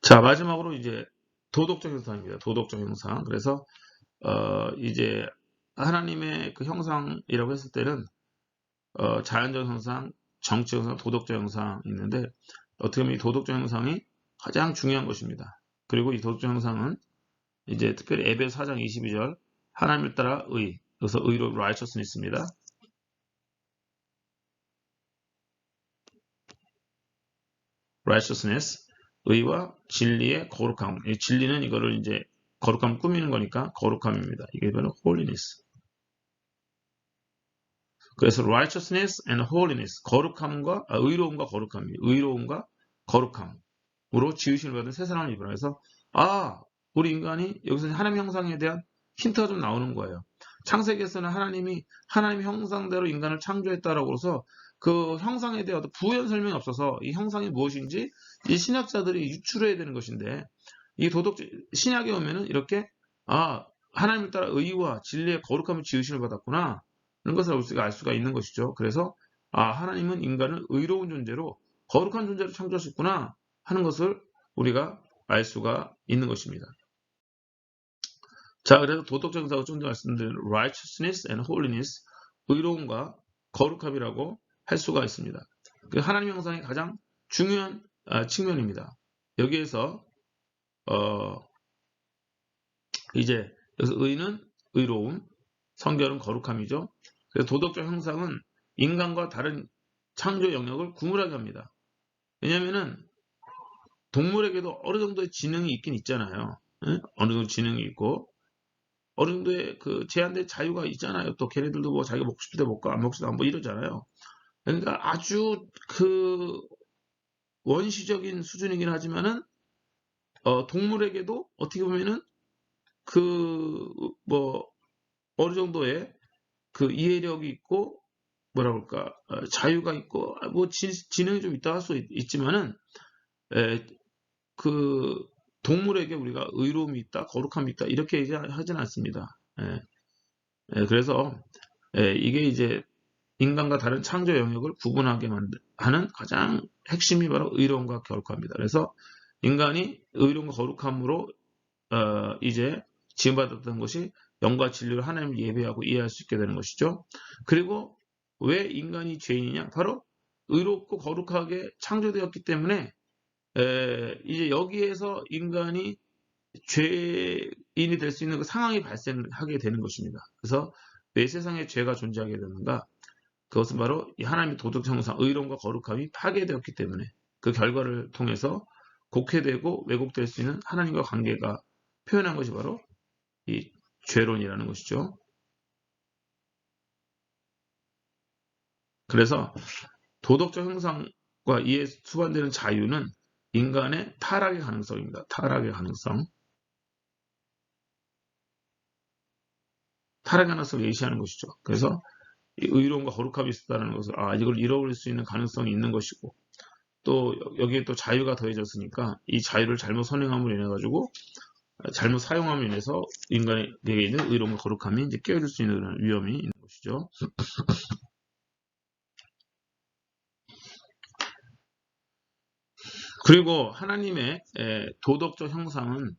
Speaker 1: 자, 마지막으로 이제 도덕적 형상입니다. 도덕적 형상. 그래서 이제 하나님의 그 형상이라고 했을 때는 자연적 형상, 정치 형상, 도덕적 형상이 있는데 어떻게 보면 이 도덕적 형상이 가장 중요한 것입니다. 그리고 이 도덕적 형상은 이제 특별히 에베소 4장 22절 하나님을 따라 의, 그래서 의로 righteousness입니다. righteousness, 의와 진리의 거룩함. 이 진리는 이거를 이제 거룩함 꾸미는 거니까 거룩함입니다. 이게 바로 holiness. 그래서 righteousness and holiness, 거룩함과 의로움과 거룩함, 의로움과 거룩함으로 지으심을 받은 새 사람을 입으라. 해서 우리 인간이 여기서 하나님 형상에 대한 힌트가 좀 나오는 거예요. 창세기에서는 하나님이 하나님 형상대로 인간을 창조했다라고 해서 그 형상에 대한 부연 설명이 없어서 이 형상이 무엇인지 이 신학자들이 유출해야 되는 것인데 이 신약에 오면은 이렇게 하나님을 따라 의와 진리의 거룩함을 지으심을 받았구나. 이런 것을 알 수가 있는 것이죠. 그래서 하나님은 인간을 의로운 존재로 거룩한 존재로 창조하셨구나 하는 것을 우리가 알 수가 있는 것입니다. 자, 그래서 도덕적 형상을 좀 더 말씀드린 righteousness and holiness, 의로움과 거룩함이라고 할 수가 있습니다. 그 하나님 형상의 가장 중요한 측면입니다. 여기에서 이제 여기서 의는 의로움, 성결은 거룩함이죠. 그래서 도덕적 형상은 인간과 다른 창조 영역을 구분하게 합니다. 왜냐하면은 동물에게도 어느 정도의 지능이 있긴 있잖아요. 응? 어느 정도 지능이 있고 어느 정도의 그 제한된 자유가 있잖아요. 또 걔네들도 뭐 자기가 먹고 싶을 때 먹고 안 먹고 싶을 때 안 먹고 이러잖아요. 그러니까 아주 그 원시적인 수준이긴 하지만은 동물에게도 어떻게 보면은 그 뭐 어느 정도의 그 이해력이 있고 뭐라 그럴까 자유가 있고 뭐 지능이 좀 있다 할 수 있지만은 그 동물에게 우리가 의로움이 있다, 거룩함이 있다 이렇게 하지는 않습니다. 그래서 이게 이제 인간과 다른 창조 영역을 구분하게 하는 가장 핵심이 바로 의로움과 거룩함입니다. 그래서 인간이 의로움과 거룩함으로 이제 지음받았던 것이 영과 진리로 하나님을 예배하고 이해할 수 있게 되는 것이죠. 그리고 왜 인간이 죄인이냐? 바로 의롭고 거룩하게 창조되었기 때문에 이제 여기에서 인간이 죄인이 될 수 있는 그 상황이 발생하게 되는 것입니다. 그래서 왜 세상에 죄가 존재하게 되는가? 그것은 바로 이 하나님의 도덕 형상, 의로움과 거룩함이 파괴되었기 때문에 그 결과를 통해서 곡해되고 왜곡될 수 있는 하나님과 관계가 표현한 것이 바로 이 죄론이라는 것이죠. 그래서 도덕적 형상과 이에 수반되는 자유는 인간의 타락의 가능성입니다. 타락의 가능성. 타락의 가능성을 예시하는 것이죠. 그래서 이 의로움과 거룩함이 있었다는 것을 이걸 잃어버릴 수 있는 가능성이 있는 것이고 또 여기에 또 자유가 더해졌으니까 이 자유를 잘못 선행함으로 인해 가지고 잘못 사용함으로 인해서 인간에게 있는 의로움과 거룩함이 이제 깨어질 수 있는 그런 위험이 있는 것이죠. 그리고 하나님의 도덕적 형상은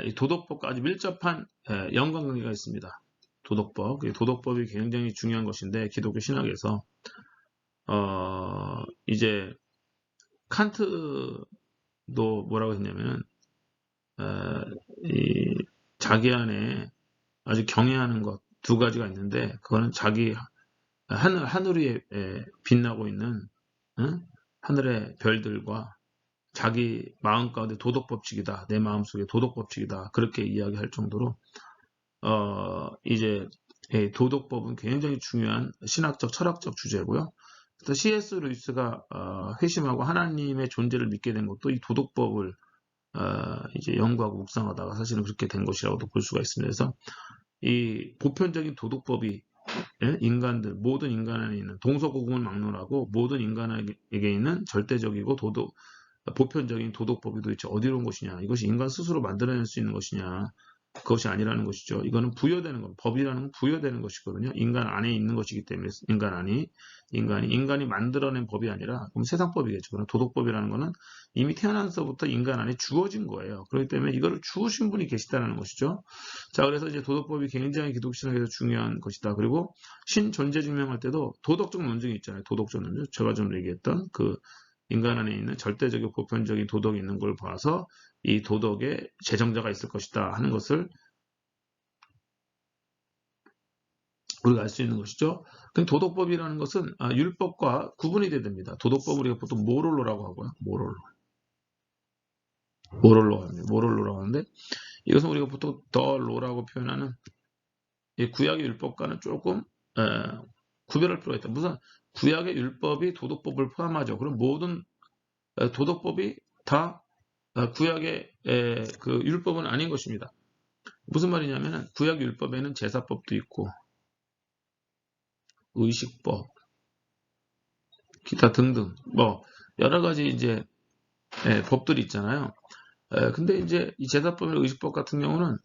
Speaker 1: 이 도덕법과 아주 밀접한 연관관계가 있습니다. 도덕법, 도덕법이 굉장히 중요한 것인데 기독교 신학에서 이제 칸트도 뭐라고 했냐면은 이 자기 안에 아주 경외하는 것 두 가지가 있는데 그거는 자기 하늘 위에 빛나고 있는 하늘의 별들과 자기 마음 가운데 도덕법칙이다. 내 마음속에 도덕법칙이다. 그렇게 이야기할 정도로 이제 도덕법은 굉장히 중요한 신학적 철학적 주제고요. 그래서 C.S. 루이스가 회심하고 하나님의 존재를 믿게 된 것도 이 도덕법을 이제 연구하고 묵상하다가 사실은 그렇게 된 것이라고도 볼 수가 있습니다. 그래서 이 보편적인 도덕법이 인간들, 모든 인간 안에 있는 동서고금을 막론하고 모든 인간에게 있는 절대적이고 보편적인 도덕법이 도대체 어디로 온 것이냐, 이것이 인간 스스로 만들어낼 수 있는 것이냐, 그것이 아니라는 것이죠. 이거는 부여되는 것, 법이라는 건 부여되는 것이거든요. 인간 안에 있는 것이기 때문에 인간이 만들어낸 법이 아니라 그럼 세상법이겠죠. 그럼 도덕법이라는 것은 이미 태어나서부터 인간 안에 주어진 거예요. 그렇기 때문에 이거를 주우신 분이 계시다는 것이죠. 자, 그래서 이제 도덕법이 굉장히 기독신학에서 중요한 것이다. 그리고 신존재 증명할 때도 도덕적 논증이 있잖아요. 도덕적 논증. 제가 좀 얘기했던 그 인간 안에 있는 절대적이고 보편적인 도덕이 있는 걸 봐서 이 도덕에 제정자가 있을 것이다 하는 것을 우리가 알 수 있는 것이죠. 근데 도덕법이라는 것은 율법과 구분이 돼야 됩니다. 도덕법을 우리가 보통 모럴로라고 하고요. 모럴로라고 하는데 이것은 우리가 보통 더 로라고 표현하는 이 구약의 율법과는 조금 구별할 필요가 있다. 무슨 구약의 율법이 도덕법을 포함하죠. 그럼 모든 도덕법이 다 구약의 그 율법은 아닌 것입니다. 무슨 말이냐면 구약 율법에는 제사법도 있고 의식법, 기타 등등 뭐 여러 가지 이제 법들이 있잖아요. 근데 이제 이 제사법이나 의식법 같은 경우는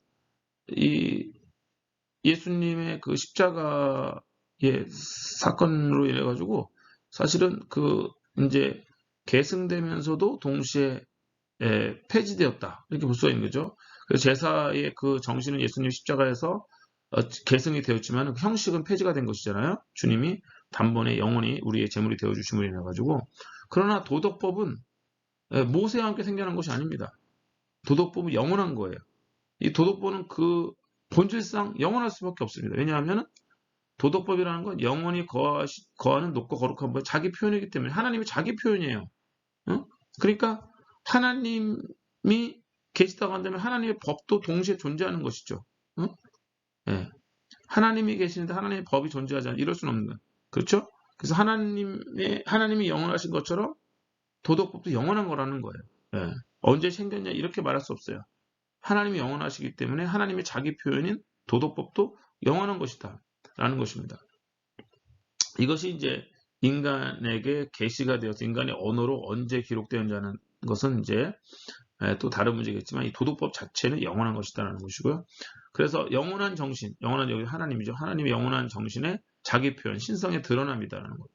Speaker 1: 이 예수님의 그 십자가의 사건으로 인해 가지고 사실은 그 이제 계승되면서도 동시에 폐지되었다 이렇게 볼 수가 있는 거죠. 그래서 제사의 그 정신은 예수님 십자가에서 계승이 되었지만 그 형식은 폐지가 된 것이잖아요. 주님이 단번에 영원히 우리의 제물이 되어 주심으로 인해 가지고. 그러나 도덕법은 모세와 함께 생겨난 것이 아닙니다. 도덕법은 영원한 거예요. 이 도덕법은 그 본질상 영원할 수밖에 없습니다. 왜냐하면 도덕법이라는 건 영원히 거하는 높고 거룩한 법, 자기 표현이기 때문에 하나님이 자기 표현이에요. 그러니까 하나님이 계시다고 한다면 하나님의 법도 동시에 존재하는 것이죠. 예. 하나님이 계시는데 하나님의 법이 존재하지 않아 이럴 수는 없는 거예요. 그렇죠? 그래서 하나님이 영원하신 것처럼 도덕법도 영원한 거라는 거예요. 예. 언제 생겼냐 이렇게 말할 수 없어요. 하나님이 영원하시기 때문에 하나님의 자기 표현인 도덕법도 영원한 것이다 라는 것입니다. 이것이 이제 인간에게 계시가 되어서 인간의 언어로 언제 기록되었냐는 것은 이제 또 다른 문제겠지만 이 도덕법 자체는 영원한 것이다라는 것이고요. 그래서 영원한 정신, 영원한 여기 하나님이죠. 하나님의 영원한 정신의 자기 표현, 신성의 드러남이다라는 것.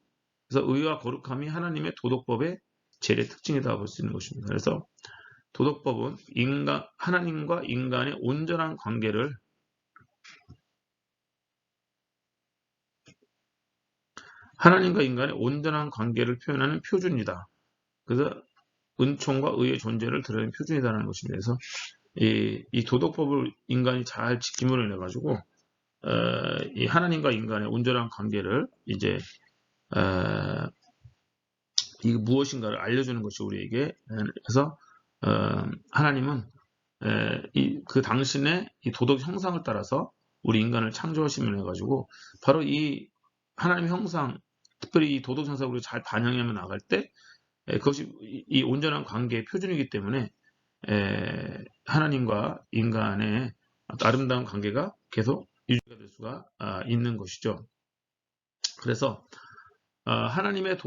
Speaker 1: 그래서 의와 거룩함이 하나님의 도덕법의 제일 특징이다 볼 수 있는 것입니다. 그래서 도덕법은 하나님과 인간의 온전한 관계를 표현하는 표준이다. 그래서 은총과 의의 존재를 드러내는 표준이다라는 것입니다. 그래서 이 도덕법을 인간이 잘 지킴으로 인해 가지고 이 하나님과 인간의 온전한 관계를 이제 이게 무엇인가를 알려주는 것이 우리에게. 그래서 하나님은 그 당신의 이 도덕 형상을 따라서 우리 인간을 창조하심을 해가지고 바로 이 하나님의 형상, 특별히 이 도덕 형상을 우리가 잘 반영해 나갈 때 그것이 이 온전한 관계의 표준이기 때문에 하나님과 인간의 아름다운 관계가 계속 유지가 될 수가 있는 것이죠. 그래서 하나님의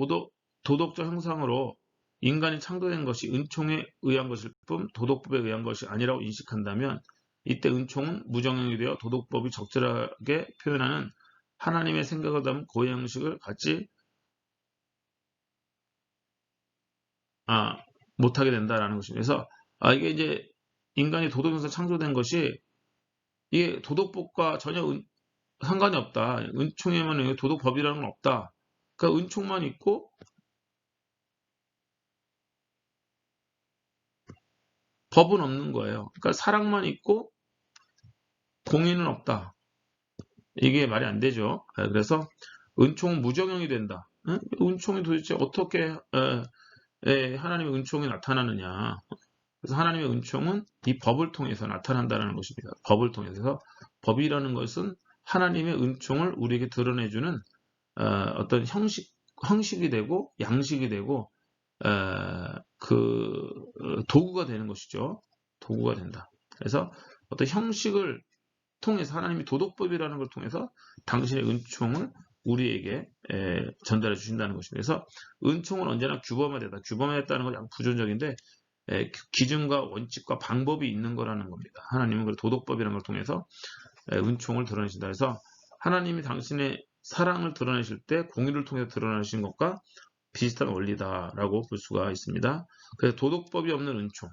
Speaker 1: 도덕적 형상으로 인간이 창조된 것이 은총에 의한 것일 뿐 도덕법에 의한 것이 아니라고 인식한다면 이때 은총은 무정형이 되어 도덕법이 적절하게 표현하는 하나님의 생각을 담은 고의 형식을 갖지 못하게 된다라는 것입니다. 그래서 이게 이제 인간이 도덕에서 창조된 것이 이게 도덕법과 전혀 상관이 없다. 은총에만 도덕법이라는 건 없다. 그러니까 은총만 있고 법은 없는 거예요. 그러니까 사랑만 있고 공의는 없다. 이게 말이 안 되죠. 그래서 은총은 무정형이 된다. 은총이 도대체 어떻게 하나님의 은총이 나타나느냐. 그래서 하나님의 은총은 이 법을 통해서 나타난다는 것입니다. 법을 통해서. 법이라는 것은 하나님의 은총을 우리에게 드러내주는 어떤 형식, 형식이 되고 양식이 되고 도구가 되는 것이죠. 도구가 된다. 그래서 어떤 형식을 통해서 하나님이 도덕법이라는 걸 통해서 당신의 은총을 우리에게 전달해 주신다는 것입니다. 그래서 은총은 언제나 규범화되다. 규범화됐다는 건 약간 부정적인데 기준과 원칙과 방법이 있는 거라는 겁니다. 하나님은 그 도덕법이라는 걸 통해서 은총을 드러내신다. 그래서 하나님이 당신의 사랑을 드러내실 때 공의를 통해서 드러내신 것과 비슷한 원리다라고 볼 수가 있습니다. 그래서 도덕법이 없는 은총,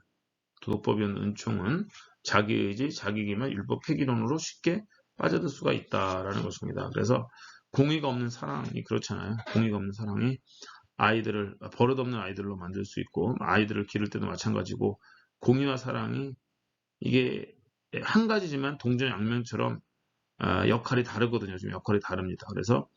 Speaker 1: 도덕법이 없는 은총은 자기 의지, 자기 기만, 율법 폐기론으로 쉽게 빠져들 수가 있다라는 것입니다. 그래서 공의가 없는 사랑이 그렇잖아요. 공의가 없는 사랑이 아이들을 버릇없는 아이들로 만들 수 있고 아이들을 기를 때도 마찬가지고 공의와 사랑이 이게 한 가지지만 동전양면처럼 역할이 다르거든요. 지금 역할이 다릅니다. 그래서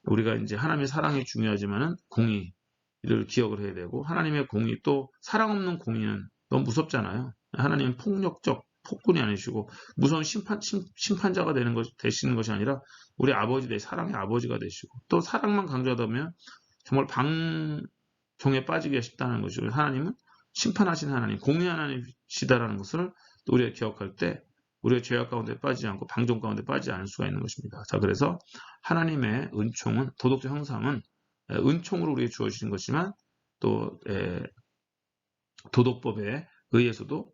Speaker 1: 우리가 이제 하나님의 사랑이 중요하지만은 공의를 기억을 해야 되고 하나님의 공의 또 사랑 없는 공의는 너무 무섭잖아요. 하나님은 폭력적 폭군이 아니시고 무서운 심판자가 되시는 것이 아니라 우리 아버지 사랑의 아버지가 되시고 또 사랑만 강조하다 보면 정말 방종에 빠지기가 쉽다는 것이고 하나님은 심판하신 하나님, 공의 하나님이시다라는 것을 우리가 기억할 때 우리가 죄악 가운데 빠지지 않고 방종 가운데 빠지지 않을 수가 있는 것입니다. 자, 그래서 하나님의 은총은 도덕적 형상은 은총으로 우리에게 주어지는 것이지만 또 도덕법에 의해서도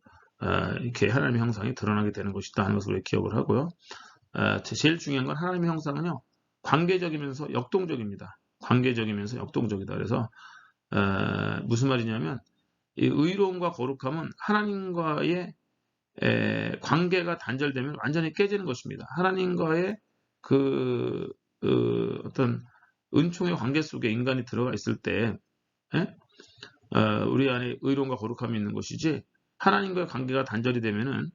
Speaker 1: 이렇게 하나님의 형상이 드러나게 되는 것이다 하는 것을 우리가 기억을 하고요. 제일 중요한 건 하나님의 형상은요. 관계적이면서 역동적입니다. 관계적이면서 역동적이다. 그래서 무슨 말이냐면 이 의로움과 거룩함은 하나님과의 관계가 단절되면 완전히 깨지는 것입니다. 하나님과의 어떤 은총의 관계 속에 인간이 들어가 있을 때 우리 안에 의로움과 거룩함이 있는 것이지 하나님과의 관계가 단절이 되면은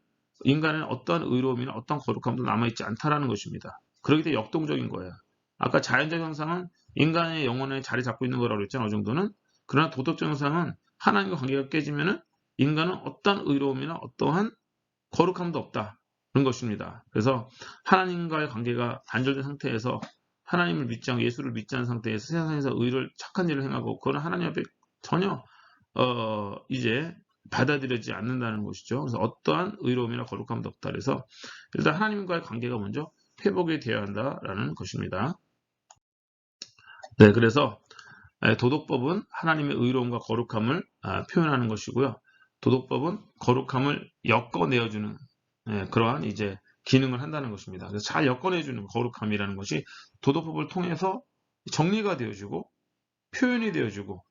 Speaker 1: 인간은 어떠한 의로움이나 어떤 거룩함도 남아있지 않다라는 것입니다. 그렇기 때문에 역동적인 거예요. 아까 자연적 형상은 인간의 영혼에 자리 잡고 있는 거라고 그랬잖아요. 어느 정도는. 그러나 도덕적 형상은 하나님과 관계가 깨지면은 인간은 어떠한 의로움이나 어떠한 거룩함도 없다. 그런 것입니다. 그래서 하나님과의 관계가 단절된 상태에서 하나님을 믿지 않고 예수를 믿지 않은 상태에서 세상에서 착한 일을 행하고 그건 하나님 앞에 전혀 이제 받아들여지지 않는다는 것이죠. 그래서 어떠한 의로움이나 거룩함도 없다. 그래서 일단 하나님과의 관계가 먼저 회복이 되어야 한다라는 것입니다. 네, 그래서 도덕법은 하나님의 의로움과 거룩함을 표현하는 것이고요. 도덕법은 거룩함을 엮어내어주는 그러한 이제 기능을 한다는 것입니다. 그래서 잘 엮어내주는 거룩함이라는 것이 도덕법을 통해서 정리가 되어주고 표현이 되어주고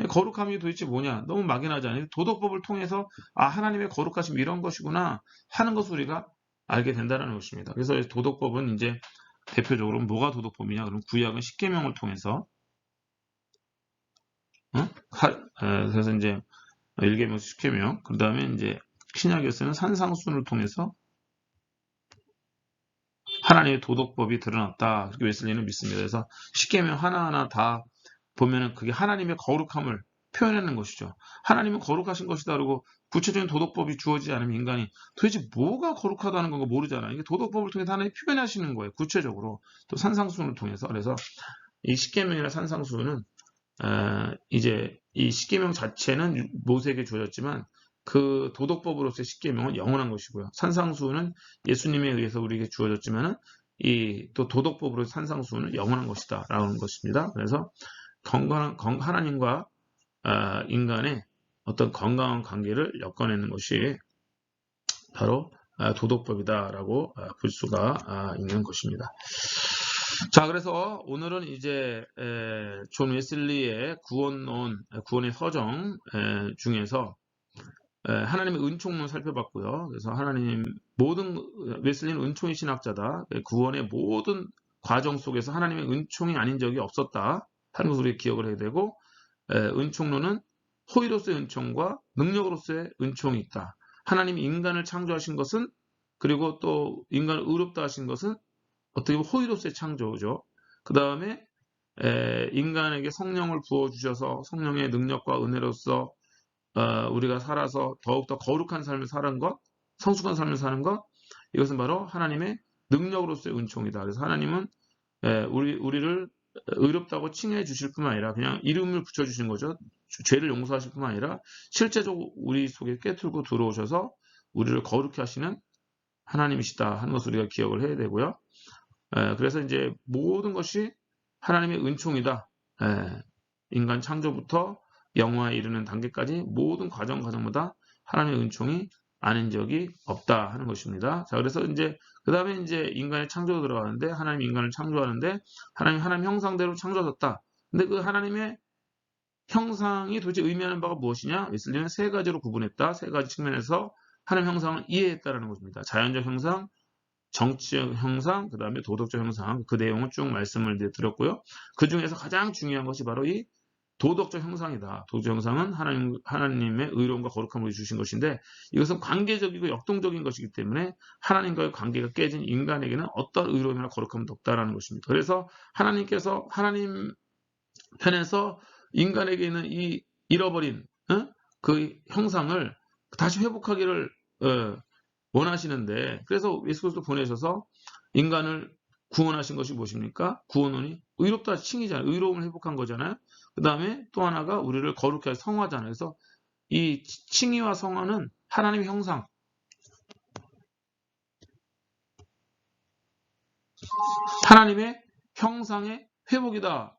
Speaker 1: 거룩함이 도대체 뭐냐? 너무 막연하잖아요. 도덕법을 통해서 하나님의 거룩하심 이런 것이구나 하는 것을 우리가 알게 된다는 것입니다. 그래서 도덕법은 이제 대표적으로 뭐가 도덕법이냐? 그럼 구약은 십계명을 통해서 그래서 이제 1계명, 10계명, 그 다음에 이제 신약에서는 산상수훈을 통해서 하나님의 도덕법이 드러났다. 그렇게 웨슬리는 믿습니다. 그래서 10계명 하나하나 다 보면은 그게 하나님의 거룩함을 표현하는 것이죠. 하나님은 거룩하신 것이다. 그러고 구체적인 도덕법이 주어지지 않으면 인간이 도대체 뭐가 거룩하다는 건가 모르잖아요. 이게 도덕법을 통해서 하나님이 표현하시는 거예요. 구체적으로. 또 산상수훈을 통해서. 그래서 이 10계명이나 산상수훈은 이제 이 십계명 자체는 모세에게 주어졌지만 그 도덕법으로서의 십계명은 영원한 것이고요. 산상수훈은 예수님에 의해서 우리에게 주어졌지만은 이 또 도덕법으로 산상수훈은 영원한 것이다라는 것입니다. 그래서 하나님과 인간의 어떤 건강한 관계를 엮어내는 것이 바로 도덕법이다라고 볼 수가 있는 것입니다. 자, 그래서 오늘은 이제 존 웨슬리의 구원의 서정 중에서 하나님의 은총론 살펴봤고요. 그래서 웨슬리는 은총의 신학자다. 구원의 모든 과정 속에서 하나님의 은총이 아닌 적이 없었다 하는 것을 우리가 기억을 해야 되고, 은총론은 호의로서의 은총과 능력으로서의 은총이 있다. 하나님이 인간을 창조하신 것은, 그리고 또 인간을 의롭다 하신 것은 어떻게 보면 호의로서의 창조죠. 그 다음에 인간에게 성령을 부어주셔서 성령의 능력과 은혜로서 우리가 살아서 더욱더 거룩한 삶을 사는 것, 성숙한 삶을 사는 것, 이것은 바로 하나님의 능력으로서의 은총이다. 그래서 하나님은 우리를 의롭다고 칭해 주실 뿐만 아니라 그냥 이름을 붙여주신 거죠. 죄를 용서하실 뿐만 아니라 실제적으로 우리 속에 꿰뚫고 들어오셔서 우리를 거룩히 하시는 하나님이시다 하는 것을 우리가 기억을 해야 되고요. 그래서 이제 모든 것이 하나님의 은총이다. 인간 창조부터 영화에 이르는 단계까지 모든 과정마다 하나님의 은총이 아닌 적이 없다 하는 것입니다. 자, 그래서 이제 그 다음에 이제 인간의 창조가 들어가는데 하나님 인간을 창조하는데 하나님 형상대로 창조하셨다. 근데 그 하나님의 형상이 도대체 의미하는 바가 무엇이냐? 웨슬리는 세 가지로 구분했다. 세 가지 측면에서 하나님 형상을 이해했다라는 것입니다. 자연적 형상, 정치적 형상, 그 다음에 도덕적 형상, 그 내용은 쭉 말씀을 드렸고요. 그 중에서 가장 중요한 것이 바로 이 도덕적 형상이다. 도덕적 형상은 하나님의 의로움과 거룩함을 주신 것인데 이것은 관계적이고 역동적인 것이기 때문에 하나님과의 관계가 깨진 인간에게는 어떤 의로움이나 거룩함도 없다라는 것입니다. 그래서 하나님께서 하나님 편에서 인간에게 있는 이 잃어버린 그 형상을 다시 회복하기를 원하시는데 그래서 예수 그리스도 보내셔서 인간을 구원하신 것이 무엇입니까? 구원원이 의롭다 칭이잖아요. 의로움을 회복한 거잖아요. 그 다음에 또 하나가 우리를 거룩하게 하여 성화잖아요. 그래서 이 칭의와 성화는 하나님의 형상, 하나님의 형상의 회복이다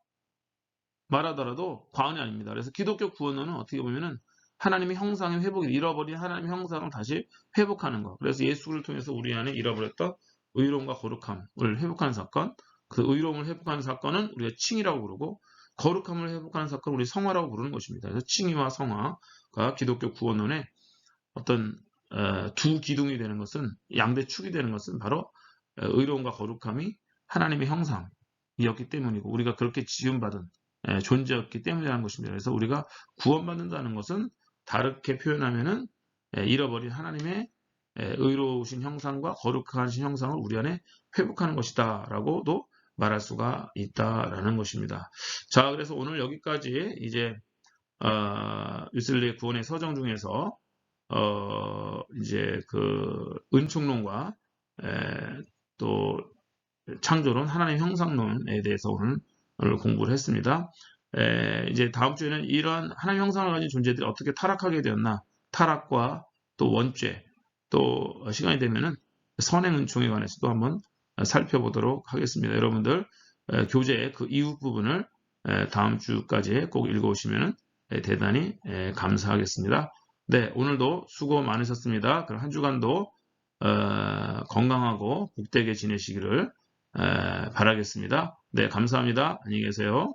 Speaker 1: 말하더라도 과언이 아닙니다. 그래서 기독교 구원론은 어떻게 보면은 하나님의 형상의 회복이 잃어버린 하나님의 형상을 다시 회복하는 것. 그래서 예수를 통해서 우리 안에 잃어버렸던 의로움과 거룩함을 회복하는 사건, 그 의로움을 회복하는 사건은 우리가 칭이라고 부르고 거룩함을 회복하는 사건을 우리 성화라고 부르는 것입니다. 그래서 칭의와 성화가 기독교 구원론의 어떤 두 기둥이 되는 것은 양대 축이 되는 것은 바로 의로움과 거룩함이 하나님의 형상이었기 때문이고 우리가 그렇게 지음받은 존재였기 때문이라는 것입니다. 그래서 우리가 구원받는다는 것은 다르게 표현하면은 잃어버린 하나님의 의로우신 형상과 거룩하신 형상을 우리 안에 회복하는 것이다 라고도 말할 수가 있다라는 것입니다. 자, 그래서 오늘 여기까지 이제 웨슬리의 구원의 서정 중에서 이제 그 은총론과 또 창조론, 하나님 형상론에 대해서 오늘 공부를 했습니다. 이제 다음 주에는 이러한 하나님 형상을 가진 존재들이 어떻게 타락하게 되었나, 타락과 또 원죄, 또 시간이 되면은 선행 은총에 관해서도 한번 살펴보도록 하겠습니다. 여러분들 교재의 그 이후 부분을 다음 주까지 꼭 읽어오시면 대단히 감사하겠습니다. 네, 오늘도 수고 많으셨습니다. 그럼 한 주간도 건강하고 복되게 지내시기를 바라겠습니다. 네, 감사합니다. 안녕히 계세요.